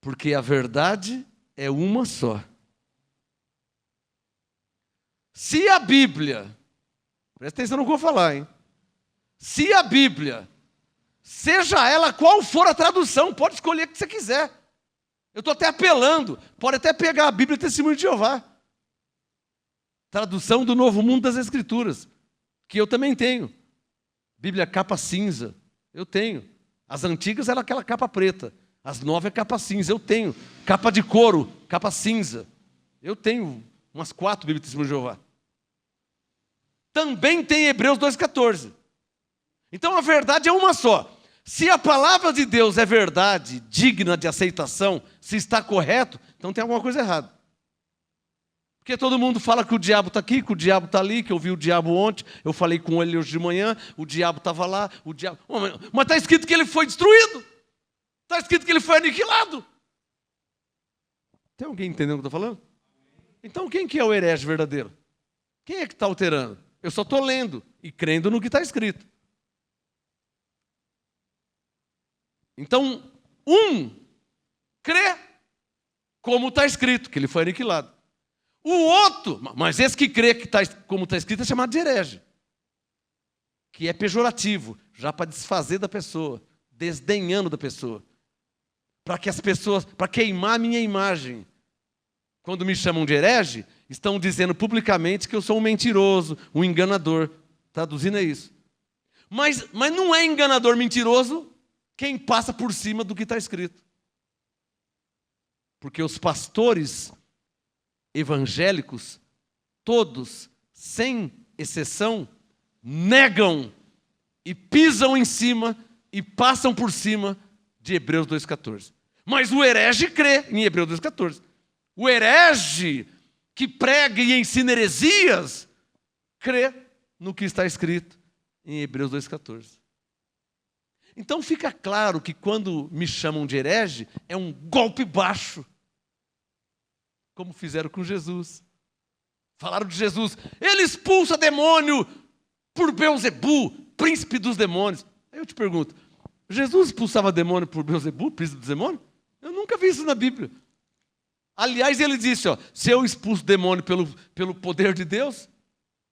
Porque a verdade é uma só. Se a Bíblia, presta atenção no que eu vou falar, hein? Se a Bíblia, seja ela qual for a tradução, pode escolher o que você quiser. Eu estou até apelando, pode até pegar a Bíblia Testemunho de Jeová. Tradução do Novo Mundo das Escrituras, que eu também tenho. Bíblia capa cinza, eu tenho. As antigas eram aquela capa preta. As novas é capa cinza, eu tenho. Capa de couro, capa cinza. Eu tenho umas 4 Bíblias Testemunho de Jeová. Também tem Hebreus 2,14. Então a verdade é uma só. Se a palavra de Deus é verdade, digna de aceitação, se está correto, então tem alguma coisa errada. Porque todo mundo fala que o diabo está aqui, que o diabo está ali, que eu vi o diabo ontem, eu falei com ele hoje de manhã, o diabo estava lá, o diabo... Mas está escrito que ele foi destruído. Está escrito que ele foi aniquilado. Tem alguém entendendo o que eu estou falando? Então quem que é o herege verdadeiro? Quem é que está alterando? Eu só estou lendo e crendo no que está escrito. Então, um crê como está escrito, que ele foi aniquilado. O outro, mas esse que crê que como está escrito é chamado de herege. Que é pejorativo, já para desfazer da pessoa, desdenhando da pessoa. Para que as pessoas, para queimar a minha imagem. Quando me chamam de herege, estão dizendo publicamente que eu sou um mentiroso, um enganador. Traduzindo é isso. Mas não é enganador, mentiroso quem passa por cima do que está escrito. Porque os pastores evangélicos, todos, sem exceção, negam e pisam em cima e passam por cima de Hebreus 2,14. Mas o herege crê em Hebreus 2,14. O herege que prega e ensina heresias, crê no que está escrito em Hebreus 2,14. Então fica claro que quando me chamam de herege, é um golpe baixo. Como fizeram com Jesus. Falaram de Jesus. Ele expulsa demônio por Beelzebu, príncipe dos demônios. Aí eu te pergunto, Jesus expulsava demônio por Beelzebu, príncipe dos demônios? Eu nunca vi isso na Bíblia. Aliás, ele disse, se eu expulso demônio pelo poder de Deus,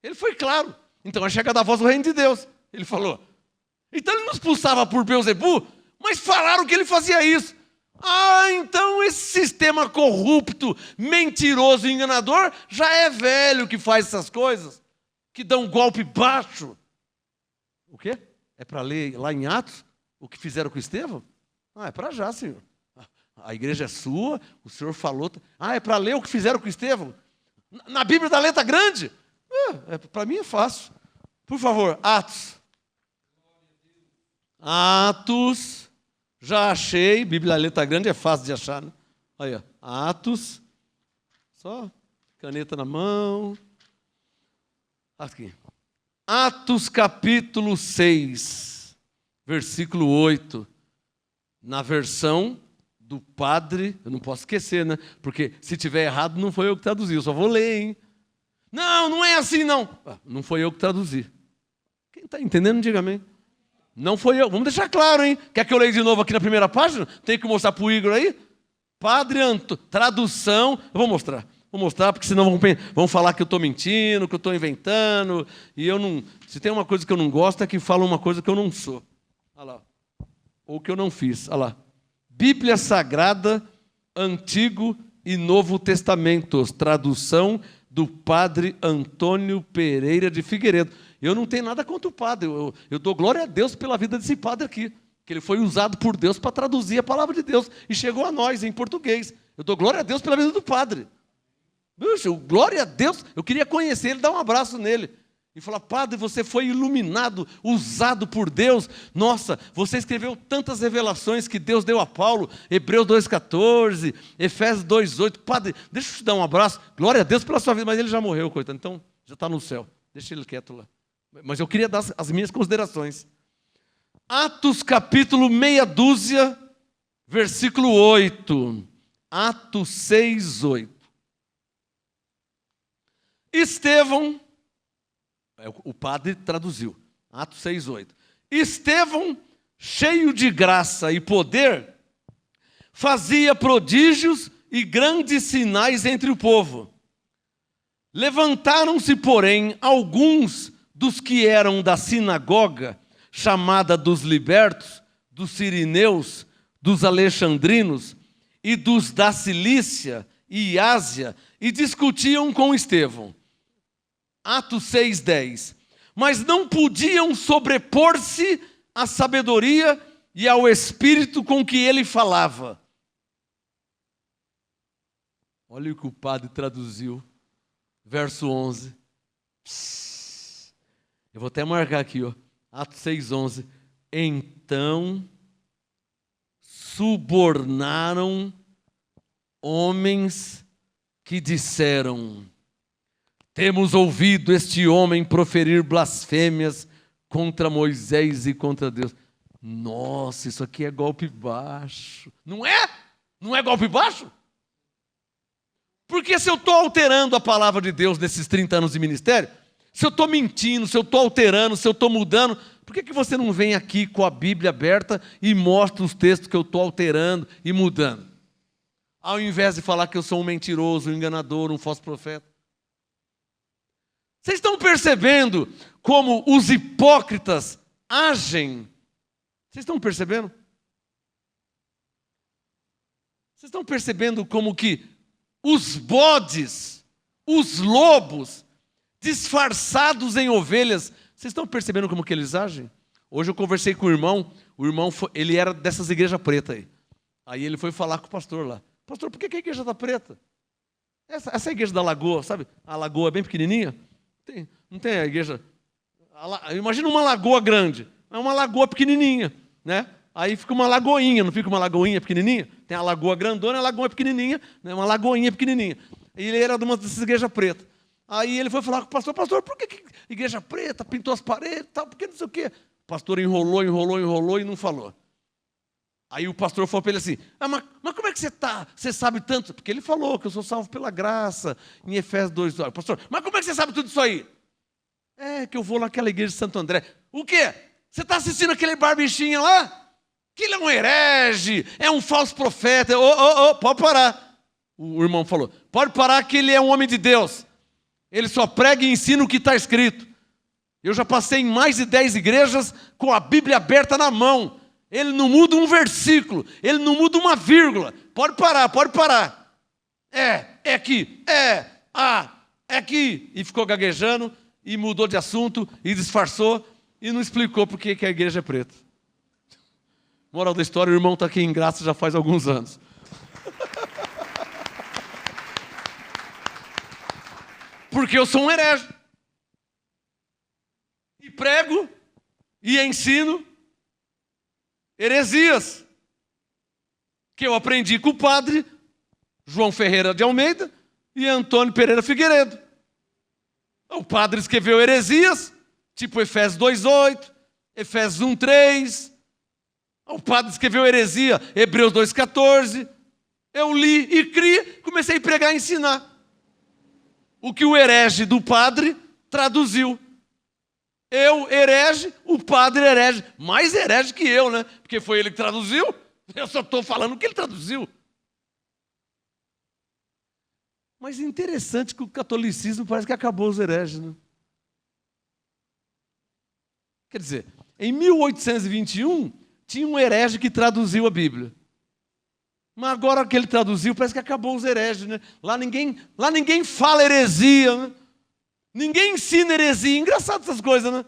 ele foi claro. Então é chegada a voz do reino de Deus. Ele falou. Então ele não expulsava por Beelzebu, mas falaram que ele fazia isso. Então esse sistema corrupto, mentiroso e enganador já é velho que faz essas coisas, que dá um golpe baixo. O quê? É para ler lá em Atos o que fizeram com Estevão? É para já, Senhor. A igreja é sua, o Senhor falou. É para ler o que fizeram com Estevão? Na Bíblia da letra grande? Para mim é fácil. Por favor, Atos. Atos. Já achei. Bíblia da letra grande é fácil de achar, né? Olha, Atos. Só caneta na mão. Aqui. Atos capítulo 6, versículo 8. Na versão do padre, eu não posso esquecer, né? Porque se tiver errado, não foi eu que traduzi, eu só vou ler, hein? Não é assim, não. Não foi eu que traduzi. Quem está entendendo, diga amém. Não foi eu. Vamos deixar claro, hein? Quer que eu leia de novo aqui na primeira página? Tem que mostrar para o Igor aí? Padre tradução. Eu vou mostrar. Vou mostrar, porque senão vão falar que eu estou mentindo, que eu estou inventando. E eu não. Se tem uma coisa que eu não gosto, é que falam uma coisa que eu não sou. Olha lá. Ou que eu não fiz. Olha lá. Bíblia Sagrada, Antigo e Novo Testamentos. Tradução do Padre Antônio Pereira de Figueiredo. Eu não tenho nada contra o padre. Eu dou glória a Deus pela vida desse padre aqui. Que ele foi usado por Deus para traduzir a palavra de Deus. E chegou a nós em português. Eu dou glória a Deus pela vida do padre. Puxa, glória a Deus. Eu queria conhecer ele, dar um abraço nele. E falar, padre, você foi iluminado, usado por Deus. Nossa, você escreveu tantas revelações que Deus deu a Paulo. Hebreus 2,14, Efésios 2,8. Padre, deixa eu te dar um abraço. Glória a Deus pela sua vida. Mas ele já morreu, coitado. Então, já está no céu. Deixa ele quieto lá. Mas eu queria dar as minhas considerações. Atos capítulo meia dúzia, versículo 8. Atos 6, 8. Estevão, o padre traduziu, Atos 6, 8. Estevão, cheio de graça e poder, fazia prodígios e grandes sinais entre o povo. Levantaram-se, porém, alguns dos que eram da sinagoga, chamada dos libertos, dos sirineus, dos alexandrinos e dos da Cilícia e Ásia, e discutiam com Estevão. Atos 6, 10. Mas não podiam sobrepor-se à sabedoria e ao espírito com que ele falava. Olha o que o padre traduziu. Verso 11. Eu vou até marcar aqui, Atos 6, 11. Então subornaram homens que disseram: temos ouvido este homem proferir blasfêmias contra Moisés e contra Deus. Nossa, isso aqui é golpe baixo. Não é? Não é golpe baixo? Porque se eu estou alterando a palavra de Deus nesses 30 anos de ministério, se eu estou mentindo, se eu estou alterando, se eu estou mudando, por que você não vem aqui com a Bíblia aberta e mostra os textos que eu estou alterando e mudando? Ao invés de falar que eu sou um mentiroso, um enganador, um falso profeta. Vocês estão percebendo como os hipócritas agem? Vocês estão percebendo? Vocês estão percebendo como que os bodes, os lobos, disfarçados em ovelhas, vocês estão percebendo como que eles agem? Hoje eu conversei com o irmão ele era dessas igrejas pretas aí. Aí ele foi falar com o pastor lá. Pastor, por que a igreja está preta? Essa igreja da lagoa, sabe? A lagoa é bem pequenininha. Não tem a igreja... Imagina uma lagoa grande. É uma lagoa pequenininha, né? Aí fica uma lagoinha, não fica uma lagoinha pequenininha? Tem a lagoa grandona e a lagoa pequenininha, né? Uma lagoinha pequenininha. E ele era de uma dessas igrejas pretas. Aí ele foi falar com o pastor, por que igreja preta, pintou as paredes, tal, por que não sei o quê? O pastor enrolou e não falou. Aí o pastor falou para ele assim, mas como é que você está? Você sabe tanto? Porque ele falou que eu sou salvo pela graça, em Efésios 2:8. Pastor, mas como é que você sabe tudo isso aí? É que eu vou naquela igreja de Santo André. O quê? Você está assistindo aquele barbichinha lá? Que ele é um herege, é um falso profeta. Pode parar. O irmão falou, pode parar que ele é um homem de Deus. Ele só prega e ensina o que está escrito. Eu já passei em mais de 10 igrejas com a Bíblia aberta na mão. Ele não muda um versículo, ele não muda uma vírgula. Pode parar, pode parar. É aqui, é aqui. E ficou gaguejando, e mudou de assunto, e disfarçou, e não explicou por que a igreja é preta. Moral da história, o irmão está aqui em graça já faz alguns anos. Porque eu sou um herege. E prego, e ensino heresias. Que eu aprendi com o padre João Ferreira de Almeida e Antônio Pereira Figueiredo. O padre escreveu heresias, tipo Efésios 2:8, Efésios 1:3. O padre escreveu heresia, Hebreus 2:14. Eu li e criei, comecei a pregar e ensinar. O que o herege do padre traduziu. Eu, herege, o padre herege. Mais herege que eu, né? Porque foi ele que traduziu. Eu só estou falando o que ele traduziu. Mas é interessante que o catolicismo parece que acabou os hereges, né? Quer dizer, em 1821, tinha um herege que traduziu a Bíblia. Mas agora que ele traduziu, parece que acabou os hereges, né? Lá ninguém fala heresia, né? Ninguém ensina heresia. Engraçado essas coisas, né?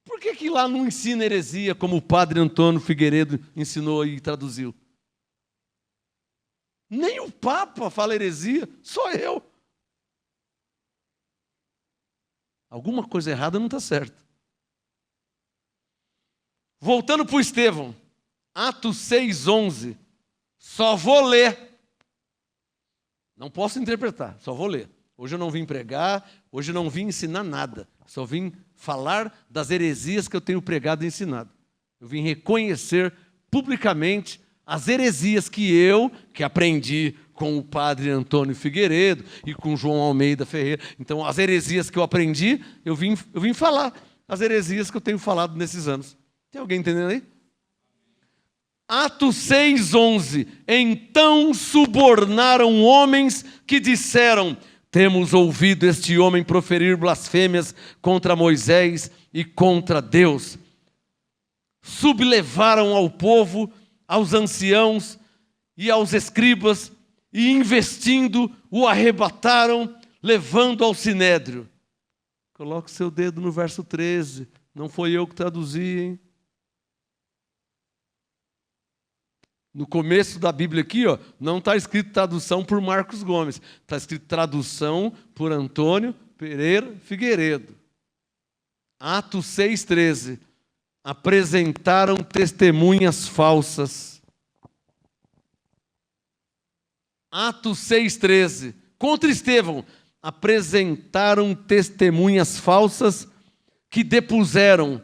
Por que lá não ensina heresia como o padre Antônio Figueiredo ensinou e traduziu? Nem o Papa fala heresia, só eu. Alguma coisa errada não está certa. Voltando para o Estevão, Atos 6:11. Só vou ler. Não posso interpretar, só vou ler. Hoje eu não vim pregar, hoje eu não vim ensinar nada. Só vim falar das heresias que eu tenho pregado e ensinado. Eu vim reconhecer publicamente as heresias que aprendi com o padre Antônio Figueiredo e com João Almeida Ferreira. Então, as heresias que eu aprendi, eu vim falar. As heresias que eu tenho falado nesses anos. Tem alguém entendendo aí? Atos 6:11. Então subornaram homens que disseram: temos ouvido este homem proferir blasfêmias contra Moisés e contra Deus. Sublevaram ao povo, aos anciãos e aos escribas, e investindo, o arrebataram, levando ao sinédrio. Coloque seu dedo no verso 13. Não foi eu que traduzi, hein? No começo da Bíblia aqui, ó, não está escrito tradução por Marcos Gomes. Está escrito tradução por Antônio Pereira Figueiredo. Atos 6:13. Apresentaram testemunhas falsas. Atos 6:13. Contra Estevão, apresentaram testemunhas falsas que depuseram: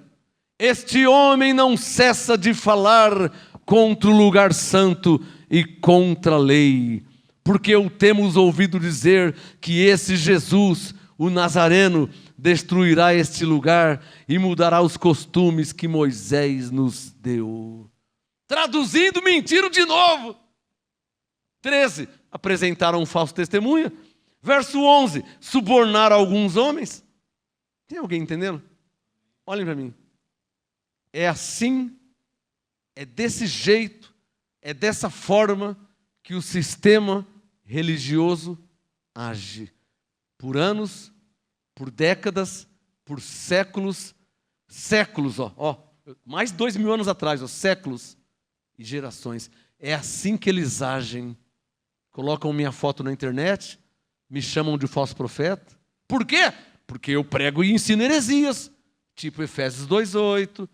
este homem não cessa de falar contra o lugar santo e contra a lei, porque o temos ouvido dizer que esse Jesus, o Nazareno, destruirá este lugar e mudará os costumes que Moisés nos deu. Traduzindo, mentiram de novo. 13, apresentaram um falso testemunho. Verso 11, subornaram alguns homens. Tem alguém entendendo? Olhem para mim. É assim, é desse jeito, é dessa forma que o sistema religioso age. Por anos, por décadas, por séculos, mais de 2000 anos atrás, séculos e gerações. É assim que eles agem. Colocam minha foto na internet, me chamam de falso profeta. Por quê? Porque eu prego e ensino heresias, tipo Efésios 2:8,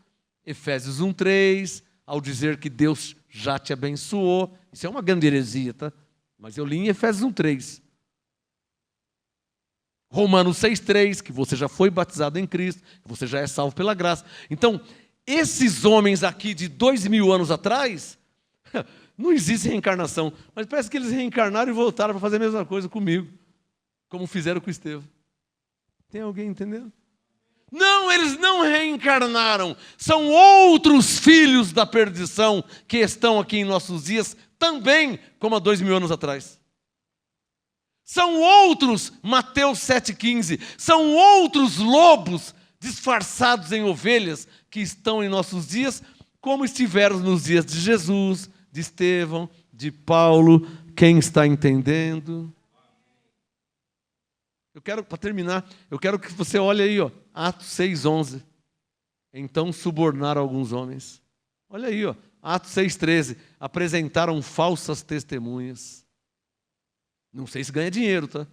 Efésios 1:3, ao dizer que Deus já te abençoou. Isso é uma grande heresia, tá? Mas eu li em Efésios 1:3. Romanos 6:3, que você já foi batizado em Cristo, que você já é salvo pela graça. Então, esses homens aqui de 2000 anos atrás, não existe reencarnação, mas parece que eles reencarnaram e voltaram para fazer a mesma coisa comigo, como fizeram com Estevão. Tem alguém entendendo? Não, eles não reencarnaram, são outros filhos da perdição que estão aqui em nossos dias, também como há 2000 anos atrás. São outros, Mateus 7,15, são outros lobos disfarçados em ovelhas que estão em nossos dias, como estiveram nos dias de Jesus, de Estevão, de Paulo. Quem está entendendo? Eu quero, para terminar, eu quero que você olhe aí, ó, Atos 6,11. Então subornaram alguns homens. Olha aí, ó, Atos 6,13. Apresentaram falsas testemunhas. Não sei se ganha dinheiro, tá?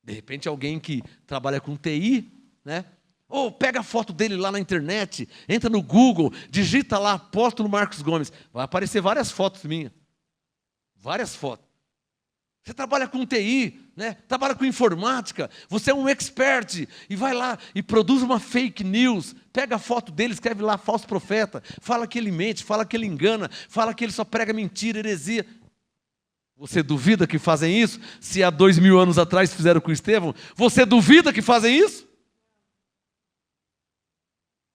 De repente alguém que trabalha com TI, né? Ou pega a foto dele lá na internet, entra no Google, digita lá, apóstolo Marcos Gomes. Vai aparecer várias fotos minhas. Várias fotos. Você trabalha com TI, né? Trabalha com informática, você é um expert, e vai lá e produz uma fake news, pega a foto dele, escreve lá falso profeta, fala que ele mente, fala que ele engana, fala que ele só prega mentira, heresia. Você duvida que fazem isso? Se há 2000 anos atrás fizeram com Estevão, você duvida que fazem isso?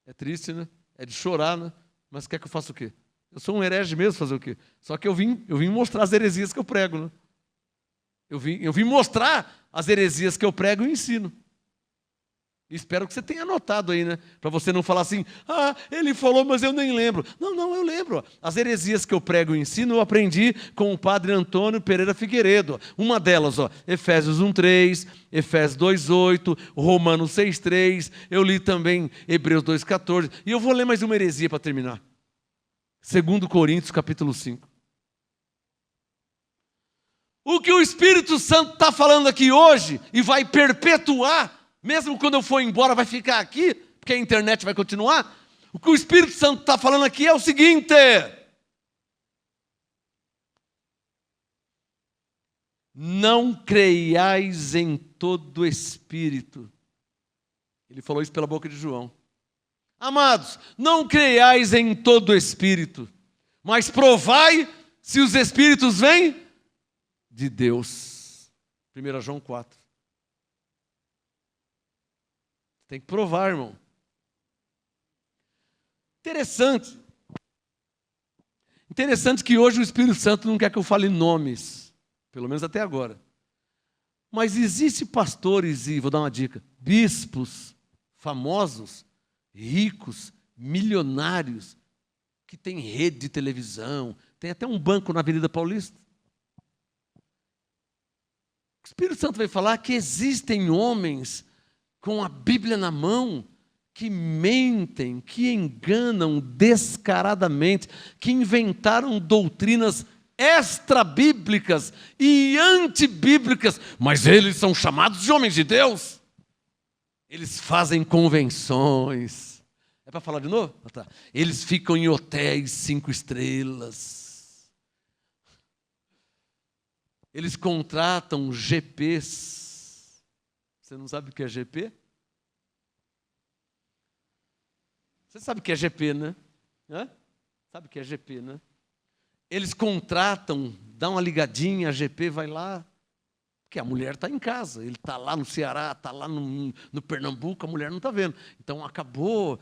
É triste, né? É de chorar, né? Mas quer que eu faça o quê? Eu sou um herege mesmo, fazer o quê? Só que eu vim mostrar as heresias que eu prego, né? Eu vim mostrar as heresias que eu prego e ensino. Espero que você tenha anotado aí, né? Para você não falar assim, ele falou, mas eu nem lembro. Não, eu lembro. As heresias que eu prego e ensino, eu aprendi com o padre Antônio Pereira Figueiredo. Uma delas, Efésios 1,3, Efésios 2,8, Romanos 6,3. Eu li também Hebreus 2,14. E eu vou ler mais uma heresia para terminar. 2 Coríntios, capítulo 5. O que o Espírito Santo está falando aqui hoje e vai perpetuar, mesmo quando eu for embora, vai ficar aqui, porque a internet vai continuar. O que o Espírito Santo está falando aqui é o seguinte: não creiais em todo espírito. Ele falou isso pela boca de João. Amados, não creiais em todo espírito, mas provai se os espíritos vêm de Deus. 1 João 4. Tem que provar, irmão. Interessante que hoje o Espírito Santo não quer que eu fale nomes, pelo menos até agora. Mas existem pastores, e vou dar uma dica, bispos famosos, ricos, milionários, que têm rede de televisão, tem até um banco na Avenida Paulista. O Espírito Santo vai falar que existem homens com a Bíblia na mão, que mentem, que enganam descaradamente, que inventaram doutrinas extra-bíblicas e antibíblicas, mas eles são chamados de homens de Deus. Eles fazem convenções. É para falar de novo? Tá. Eles ficam em hotéis 5 estrelas. Eles contratam GPs. Você não sabe o que é GP? Você sabe o que é GP, né? Sabe o que é GP, né? Eles contratam, dá uma ligadinha, a GP vai lá, porque a mulher está em casa, ele está lá no Ceará, está lá no Pernambuco, a mulher não está vendo. Então acabou,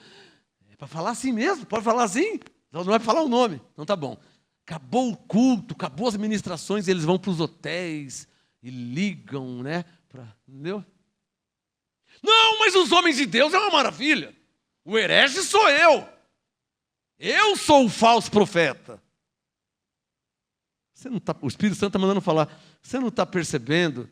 é para falar assim mesmo, pode falar assim? Não é para falar o nome, então tá bom. Acabou o culto, acabou as ministrações, eles vão para os hotéis e ligam, né? Entendeu? Não, mas os homens de Deus é uma maravilha. O herege sou eu. Eu sou o falso profeta. O Espírito Santo está mandando falar. Você não está percebendo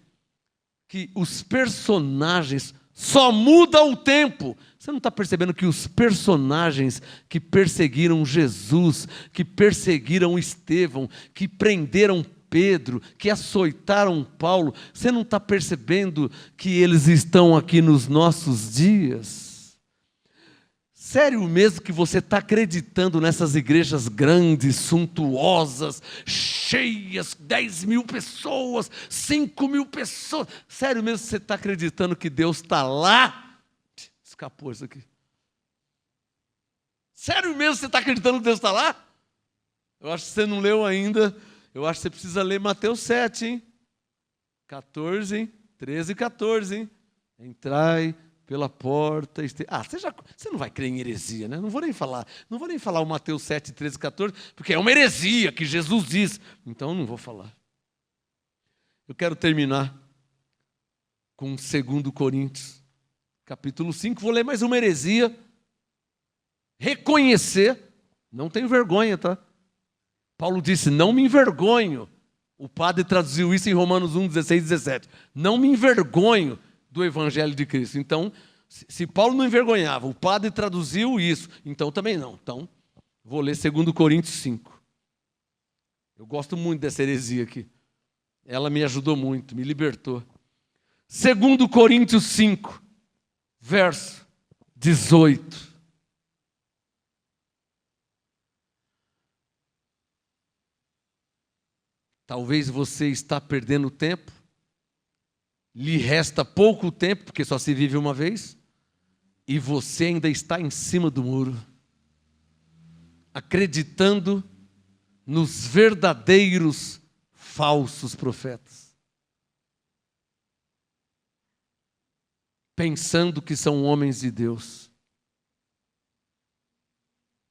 que os personagens só mudam o tempo? Você não está percebendo que os personagens que perseguiram Jesus, que perseguiram Estevão, que prenderam Pedro, que açoitaram Paulo, você não está percebendo que eles estão aqui nos nossos dias? Sério mesmo que você está acreditando nessas igrejas grandes, suntuosas, cheias, 10.000 pessoas, 5.000 pessoas? Sério mesmo que você está acreditando que Deus está lá? Escapou isso aqui. Sério mesmo, você está acreditando que Deus está lá? Eu acho que você não leu ainda. Eu acho que você precisa ler Mateus 7, hein? 14, hein? 13 e 14, hein? Entrai pela porta. Você não vai crer em heresia, né? Não vou nem falar o Mateus 7, 13 e 14, porque é uma heresia que Jesus diz. Então não vou falar. Eu quero terminar com 2 Coríntios, capítulo 5. Vou ler mais uma heresia. Reconhecer, não tenho vergonha, tá? Paulo disse, não me envergonho. O padre traduziu isso em Romanos 1, 16 e 17. Não me envergonho do Evangelho de Cristo. Então, se Paulo não envergonhava, o padre traduziu isso, então também não. Então, vou ler 2 Coríntios 5. Eu gosto muito dessa heresia aqui. Ela me ajudou muito, me libertou. 2 Coríntios 5, verso 18. Talvez você está perdendo tempo, lhe resta pouco tempo, porque só se vive uma vez, e você ainda está em cima do muro, acreditando nos verdadeiros falsos profetas, pensando que são homens de Deus.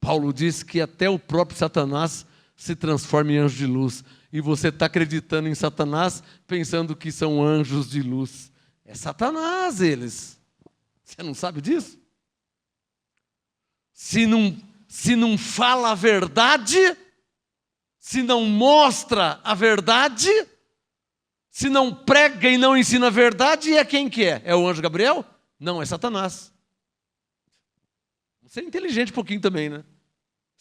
Paulo diz que até o próprio Satanás se transforma em anjo de luz. E você está acreditando em Satanás, pensando que são anjos de luz. É Satanás eles. Você não sabe disso? Se não fala a verdade, se não mostra a verdade, se não prega e não ensina a verdade, é quem que é? É o anjo Gabriel? Não, é Satanás. Você é inteligente um pouquinho também, né?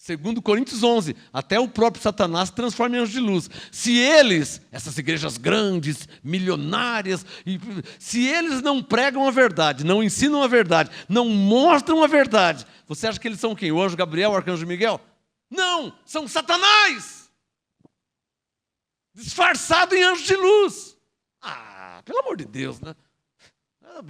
2 Coríntios 11, até o próprio Satanás se transforma em anjo de luz. Se eles, essas igrejas grandes, milionárias, se eles não pregam a verdade, não ensinam a verdade, não mostram a verdade, você acha que eles são quem? O anjo Gabriel, o arcanjo Miguel? Não, são Satanás! Disfarçado em anjo de luz. Pelo amor de Deus, né?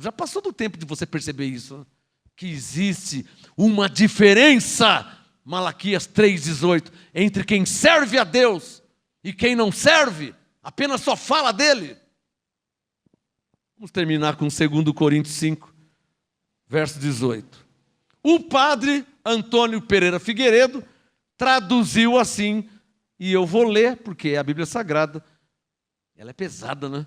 Já passou do tempo de você perceber isso, né? Que existe uma diferença, Malaquias 3,18, entre quem serve a Deus e quem não serve, apenas só fala dele. Vamos terminar com 2 Coríntios 5, verso 18. O padre Antônio Pereira Figueiredo traduziu assim, e eu vou ler, porque é a Bíblia Sagrada. Ela é pesada, né?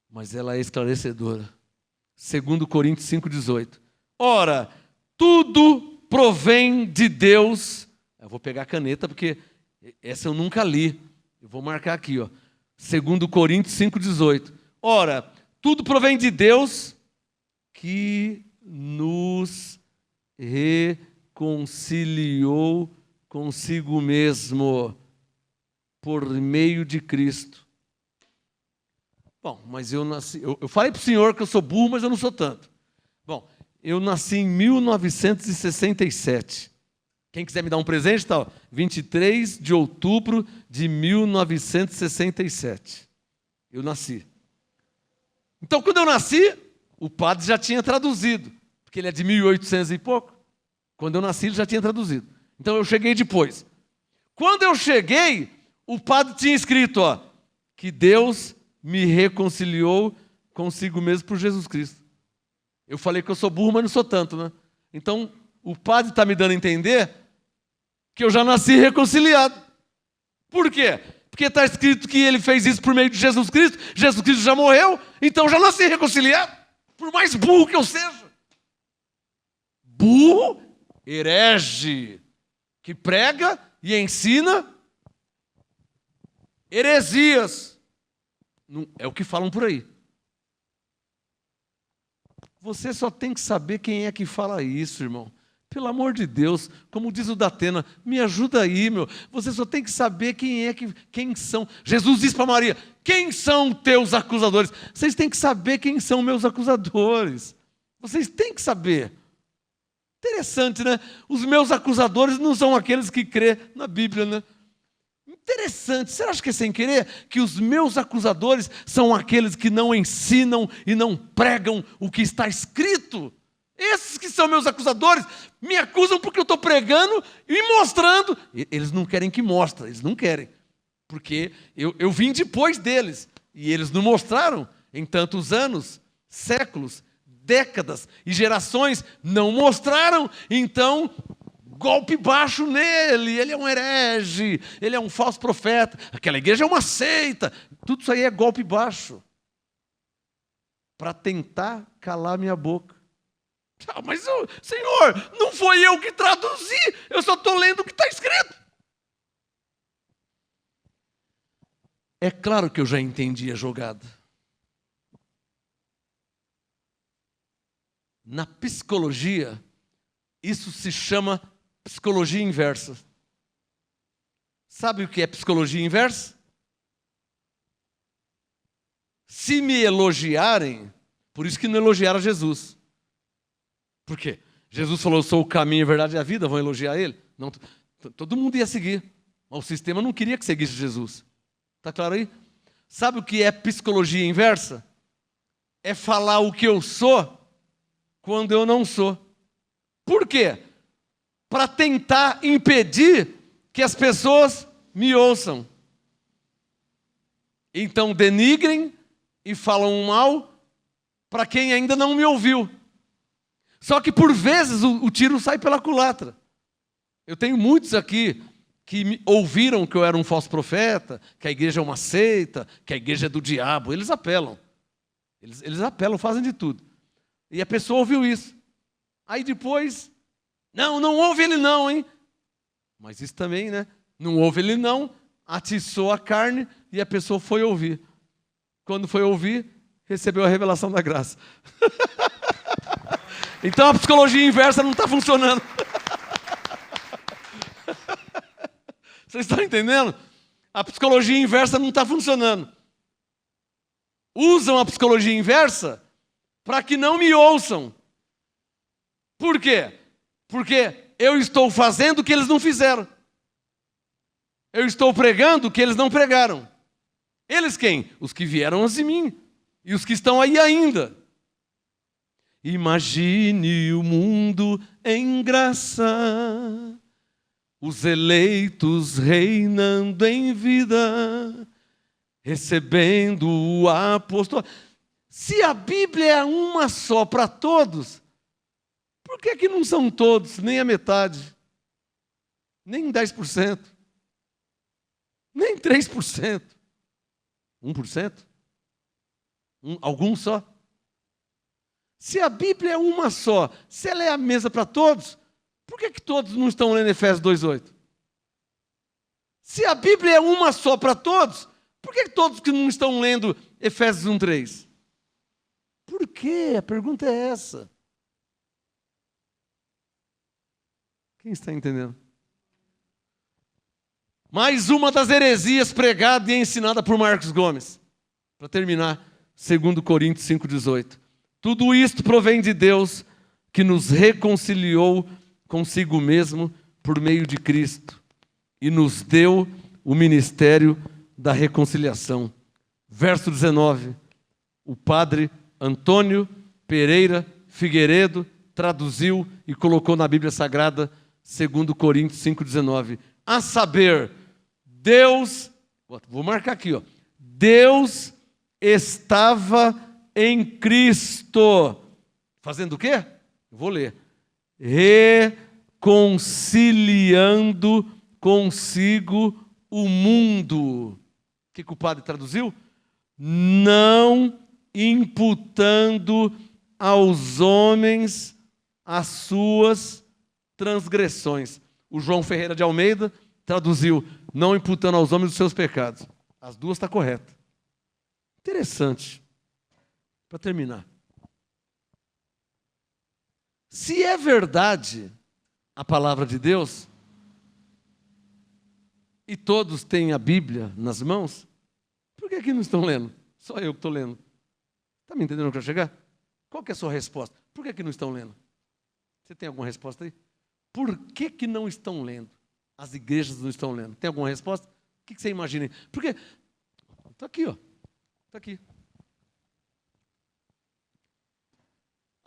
Mas ela é esclarecedora. 2 Coríntios 5,18. Ora, tudo provém de Deus. Eu vou pegar a caneta, porque essa eu nunca li. Eu vou marcar aqui, ó. 2 Coríntios 5,18. Ora, tudo provém de Deus que nos reconciliou consigo mesmo por meio de Cristo. Bom, mas eu nasci... Eu falei para o senhor que eu sou burro, mas eu não sou tanto. Bom, eu nasci em 1967. Quem quiser me dar um presente, tá? 23 de outubro de 1967. Eu nasci. Então, quando eu nasci, o padre já tinha traduzido, porque ele é de 1800 e pouco. Quando eu nasci, ele já tinha traduzido. Então, eu cheguei depois. Quando eu cheguei, o padre tinha escrito, ó, que Deus me reconciliou consigo mesmo por Jesus Cristo. Eu falei que eu sou burro, mas não sou tanto, né? Então, o padre está me dando a entender que eu já nasci reconciliado. Por quê? Porque está escrito que ele fez isso por meio de Jesus Cristo. Jesus Cristo já morreu, então eu já nasci reconciliado. Por mais burro que eu seja. Burro, herege, que prega e ensina heresias. É o que falam por aí. Você só tem que saber quem é que fala isso, irmão. Pelo amor de Deus, como diz o Datena, me ajuda aí, meu. Você só tem que saber quem são. Jesus disse para Maria, quem são teus acusadores? Vocês têm que saber quem são meus acusadores. Vocês têm que saber. Interessante, né? Os meus acusadores não são aqueles que crê na Bíblia, né? Interessante. Você acha que é sem querer? Que os meus acusadores são aqueles que não ensinam e não pregam o que está escrito? Esses que são meus acusadores me acusam porque eu estou pregando e mostrando. Eles não querem que mostre, eles não querem. Porque eu vim depois deles. E eles não mostraram em tantos anos, séculos, décadas e gerações. Não mostraram. Então, golpe baixo nele. Ele é um herege, ele é um falso profeta. Aquela igreja é uma seita. Tudo isso aí é golpe baixo. Para tentar calar minha boca. Mas, Senhor, não foi eu que traduzi, eu só estou lendo o que está escrito. É claro que eu já entendi a jogada. Na psicologia, isso se chama psicologia inversa. Sabe o que é psicologia inversa? Se me elogiarem, por isso que não elogiaram Jesus. Por quê? Jesus falou, eu sou o caminho, a verdade e a vida, vão elogiar ele? Não, todo mundo ia seguir, mas o sistema não queria que seguisse Jesus. Está claro aí? Sabe o que é psicologia inversa? É falar o que eu sou quando eu não sou. Por quê? Para tentar impedir que as pessoas me ouçam. Então denigrem e falam mal para quem ainda não me ouviu. Só que por vezes o tiro sai pela culatra. Eu tenho muitos aqui que me ouviram que eu era um falso profeta, que a igreja é uma seita, que a igreja é do diabo. Eles apelam. Eles apelam, fazem de tudo. E a pessoa ouviu isso. Aí depois, não ouve ele não, hein? Mas isso também, né? Não ouve ele não, atiçou a carne e a pessoa foi ouvir. Quando foi ouvir, recebeu a revelação da graça. Então a psicologia inversa não está funcionando. Vocês estão entendendo? A psicologia inversa não está funcionando. Usam a psicologia inversa para que não me ouçam. Por quê? Porque eu estou fazendo o que eles não fizeram. Eu estou pregando o que eles não pregaram. Eles quem? Os que vieram antes de mim. E os que estão aí ainda. Imagine o mundo em graça, os eleitos reinando em vida, recebendo o apostolado. Se a Bíblia é uma só para todos, por que não são todos, nem a metade, nem 10%, nem 3%, 1%? Alguns só? Se a Bíblia é uma só, se ela é a mesma para todos, por que todos não estão lendo Efésios 2:8? Se a Bíblia é uma só para todos, por que todos que não estão lendo Efésios 1:3? Por quê? A pergunta é essa. Quem está entendendo? Mais uma das heresias pregada e ensinada por Marcos Gomes. Para terminar, 2 Coríntios 5:18. Tudo isto provém de Deus, que nos reconciliou consigo mesmo por meio de Cristo e nos deu o ministério da reconciliação. Verso 19. O padre Antônio Pereira Figueiredo traduziu e colocou na Bíblia Sagrada 2 Coríntios 5:19. A saber, Deus, vou marcar aqui, ó. Deus estava em Cristo, fazendo o quê? Eu vou ler. Reconciliando consigo o mundo. O que o padre traduziu? Não imputando aos homens as suas transgressões. O João Ferreira de Almeida traduziu, não imputando aos homens os seus pecados. As duas estão corretas. Interessante. Para terminar. Se é verdade a palavra de Deus, e todos têm a Bíblia nas mãos, por que não estão lendo? Só eu que estou lendo. Está me entendendo onde eu quero chegar? Qual que é a sua resposta? Por que não estão lendo? Você tem alguma resposta aí? Por que não estão lendo? As igrejas não estão lendo. Tem alguma resposta? O que você imagina aí? Porque está aqui, ó. Está aqui.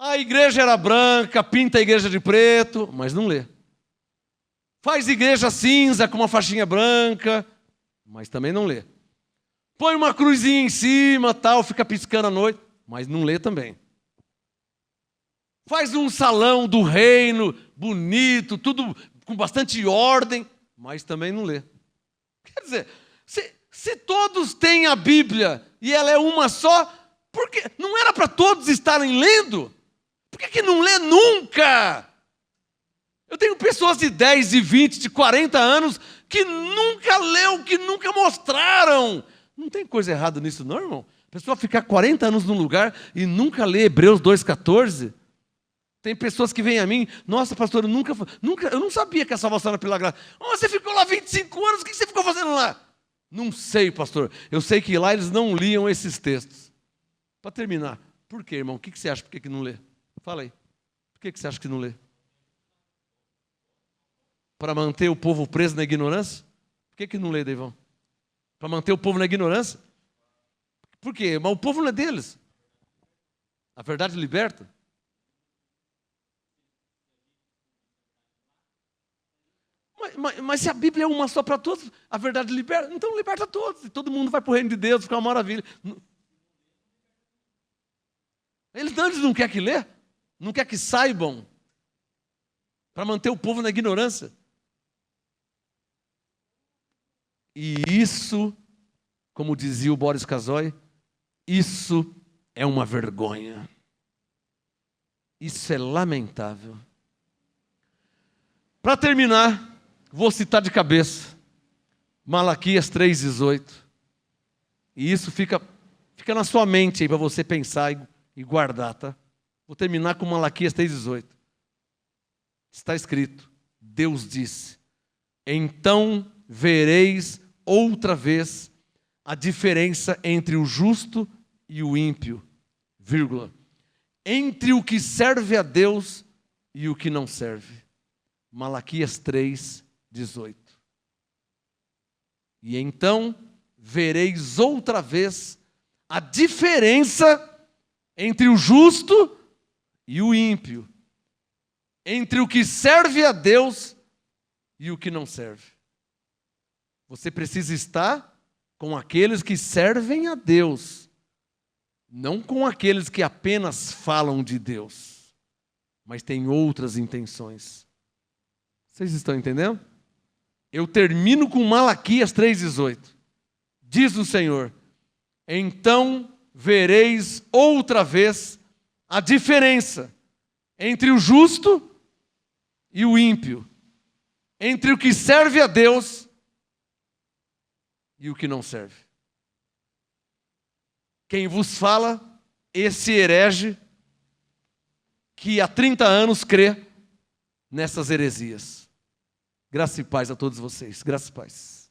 A igreja era branca, pinta a igreja de preto, mas não lê. Faz igreja cinza com uma faixinha branca, mas também não lê. Põe uma cruzinha em cima, tal, fica piscando à noite, mas não lê também. Faz um salão do reino, bonito, tudo com bastante ordem, mas também não lê. Quer dizer, se todos têm a Bíblia e ela é uma só, porque não era para todos estarem lendo? Por que não lê nunca? Eu tenho pessoas de 10, de 20, de 40 anos que nunca leu, que nunca mostraram. Não tem coisa errada nisso não, irmão? A pessoa ficar 40 anos num lugar e nunca lê Hebreus 2,14. Tem pessoas que vêm a mim, nossa, pastor, eu não sabia que a salvação era pela graça. Oh, você ficou lá 25 anos, o que você ficou fazendo lá? Não sei, pastor. Eu sei que lá eles não liam esses textos. Para terminar, por quê, irmão? O que você acha? Por que não lê? Fala aí. Por que você acha que não lê? Para manter o povo preso na ignorância? Por que não lê, Deivão? Para manter o povo na ignorância? Por quê? Mas o povo não é deles. A verdade liberta. Mas se a Bíblia é uma só para todos, a verdade liberta, então liberta todos. E todo mundo vai para o reino de Deus, fica uma maravilha. Eles não querem que lê, não querem que saibam, para manter o povo na ignorância. E isso, como dizia o Boris Casoy, isso é uma vergonha. Isso é lamentável. Para terminar, vou citar de cabeça Malaquias 3,18. E isso fica na sua mente aí para você pensar e guardar, tá? Vou terminar com Malaquias 3,18. Está escrito, Deus disse, então vereis outra vez a diferença entre o justo e o ímpio, vírgula, entre o que serve a Deus e o que não serve. Malaquias 3,18. E então vereis outra vez a diferença entre o justo e o ímpio, entre o que serve a Deus e o que não serve. Você precisa estar com aqueles que servem a Deus, não com aqueles que apenas falam de Deus, mas têm outras intenções. Vocês estão entendendo? Eu termino com Malaquias 3,18. Diz o Senhor, então vereis outra vez a diferença entre o justo e o ímpio, entre o que serve a Deus e o que não serve. Quem vos fala, esse herege que há 30 anos crê nessas heresias. Graça e paz a todos vocês. Graça e paz.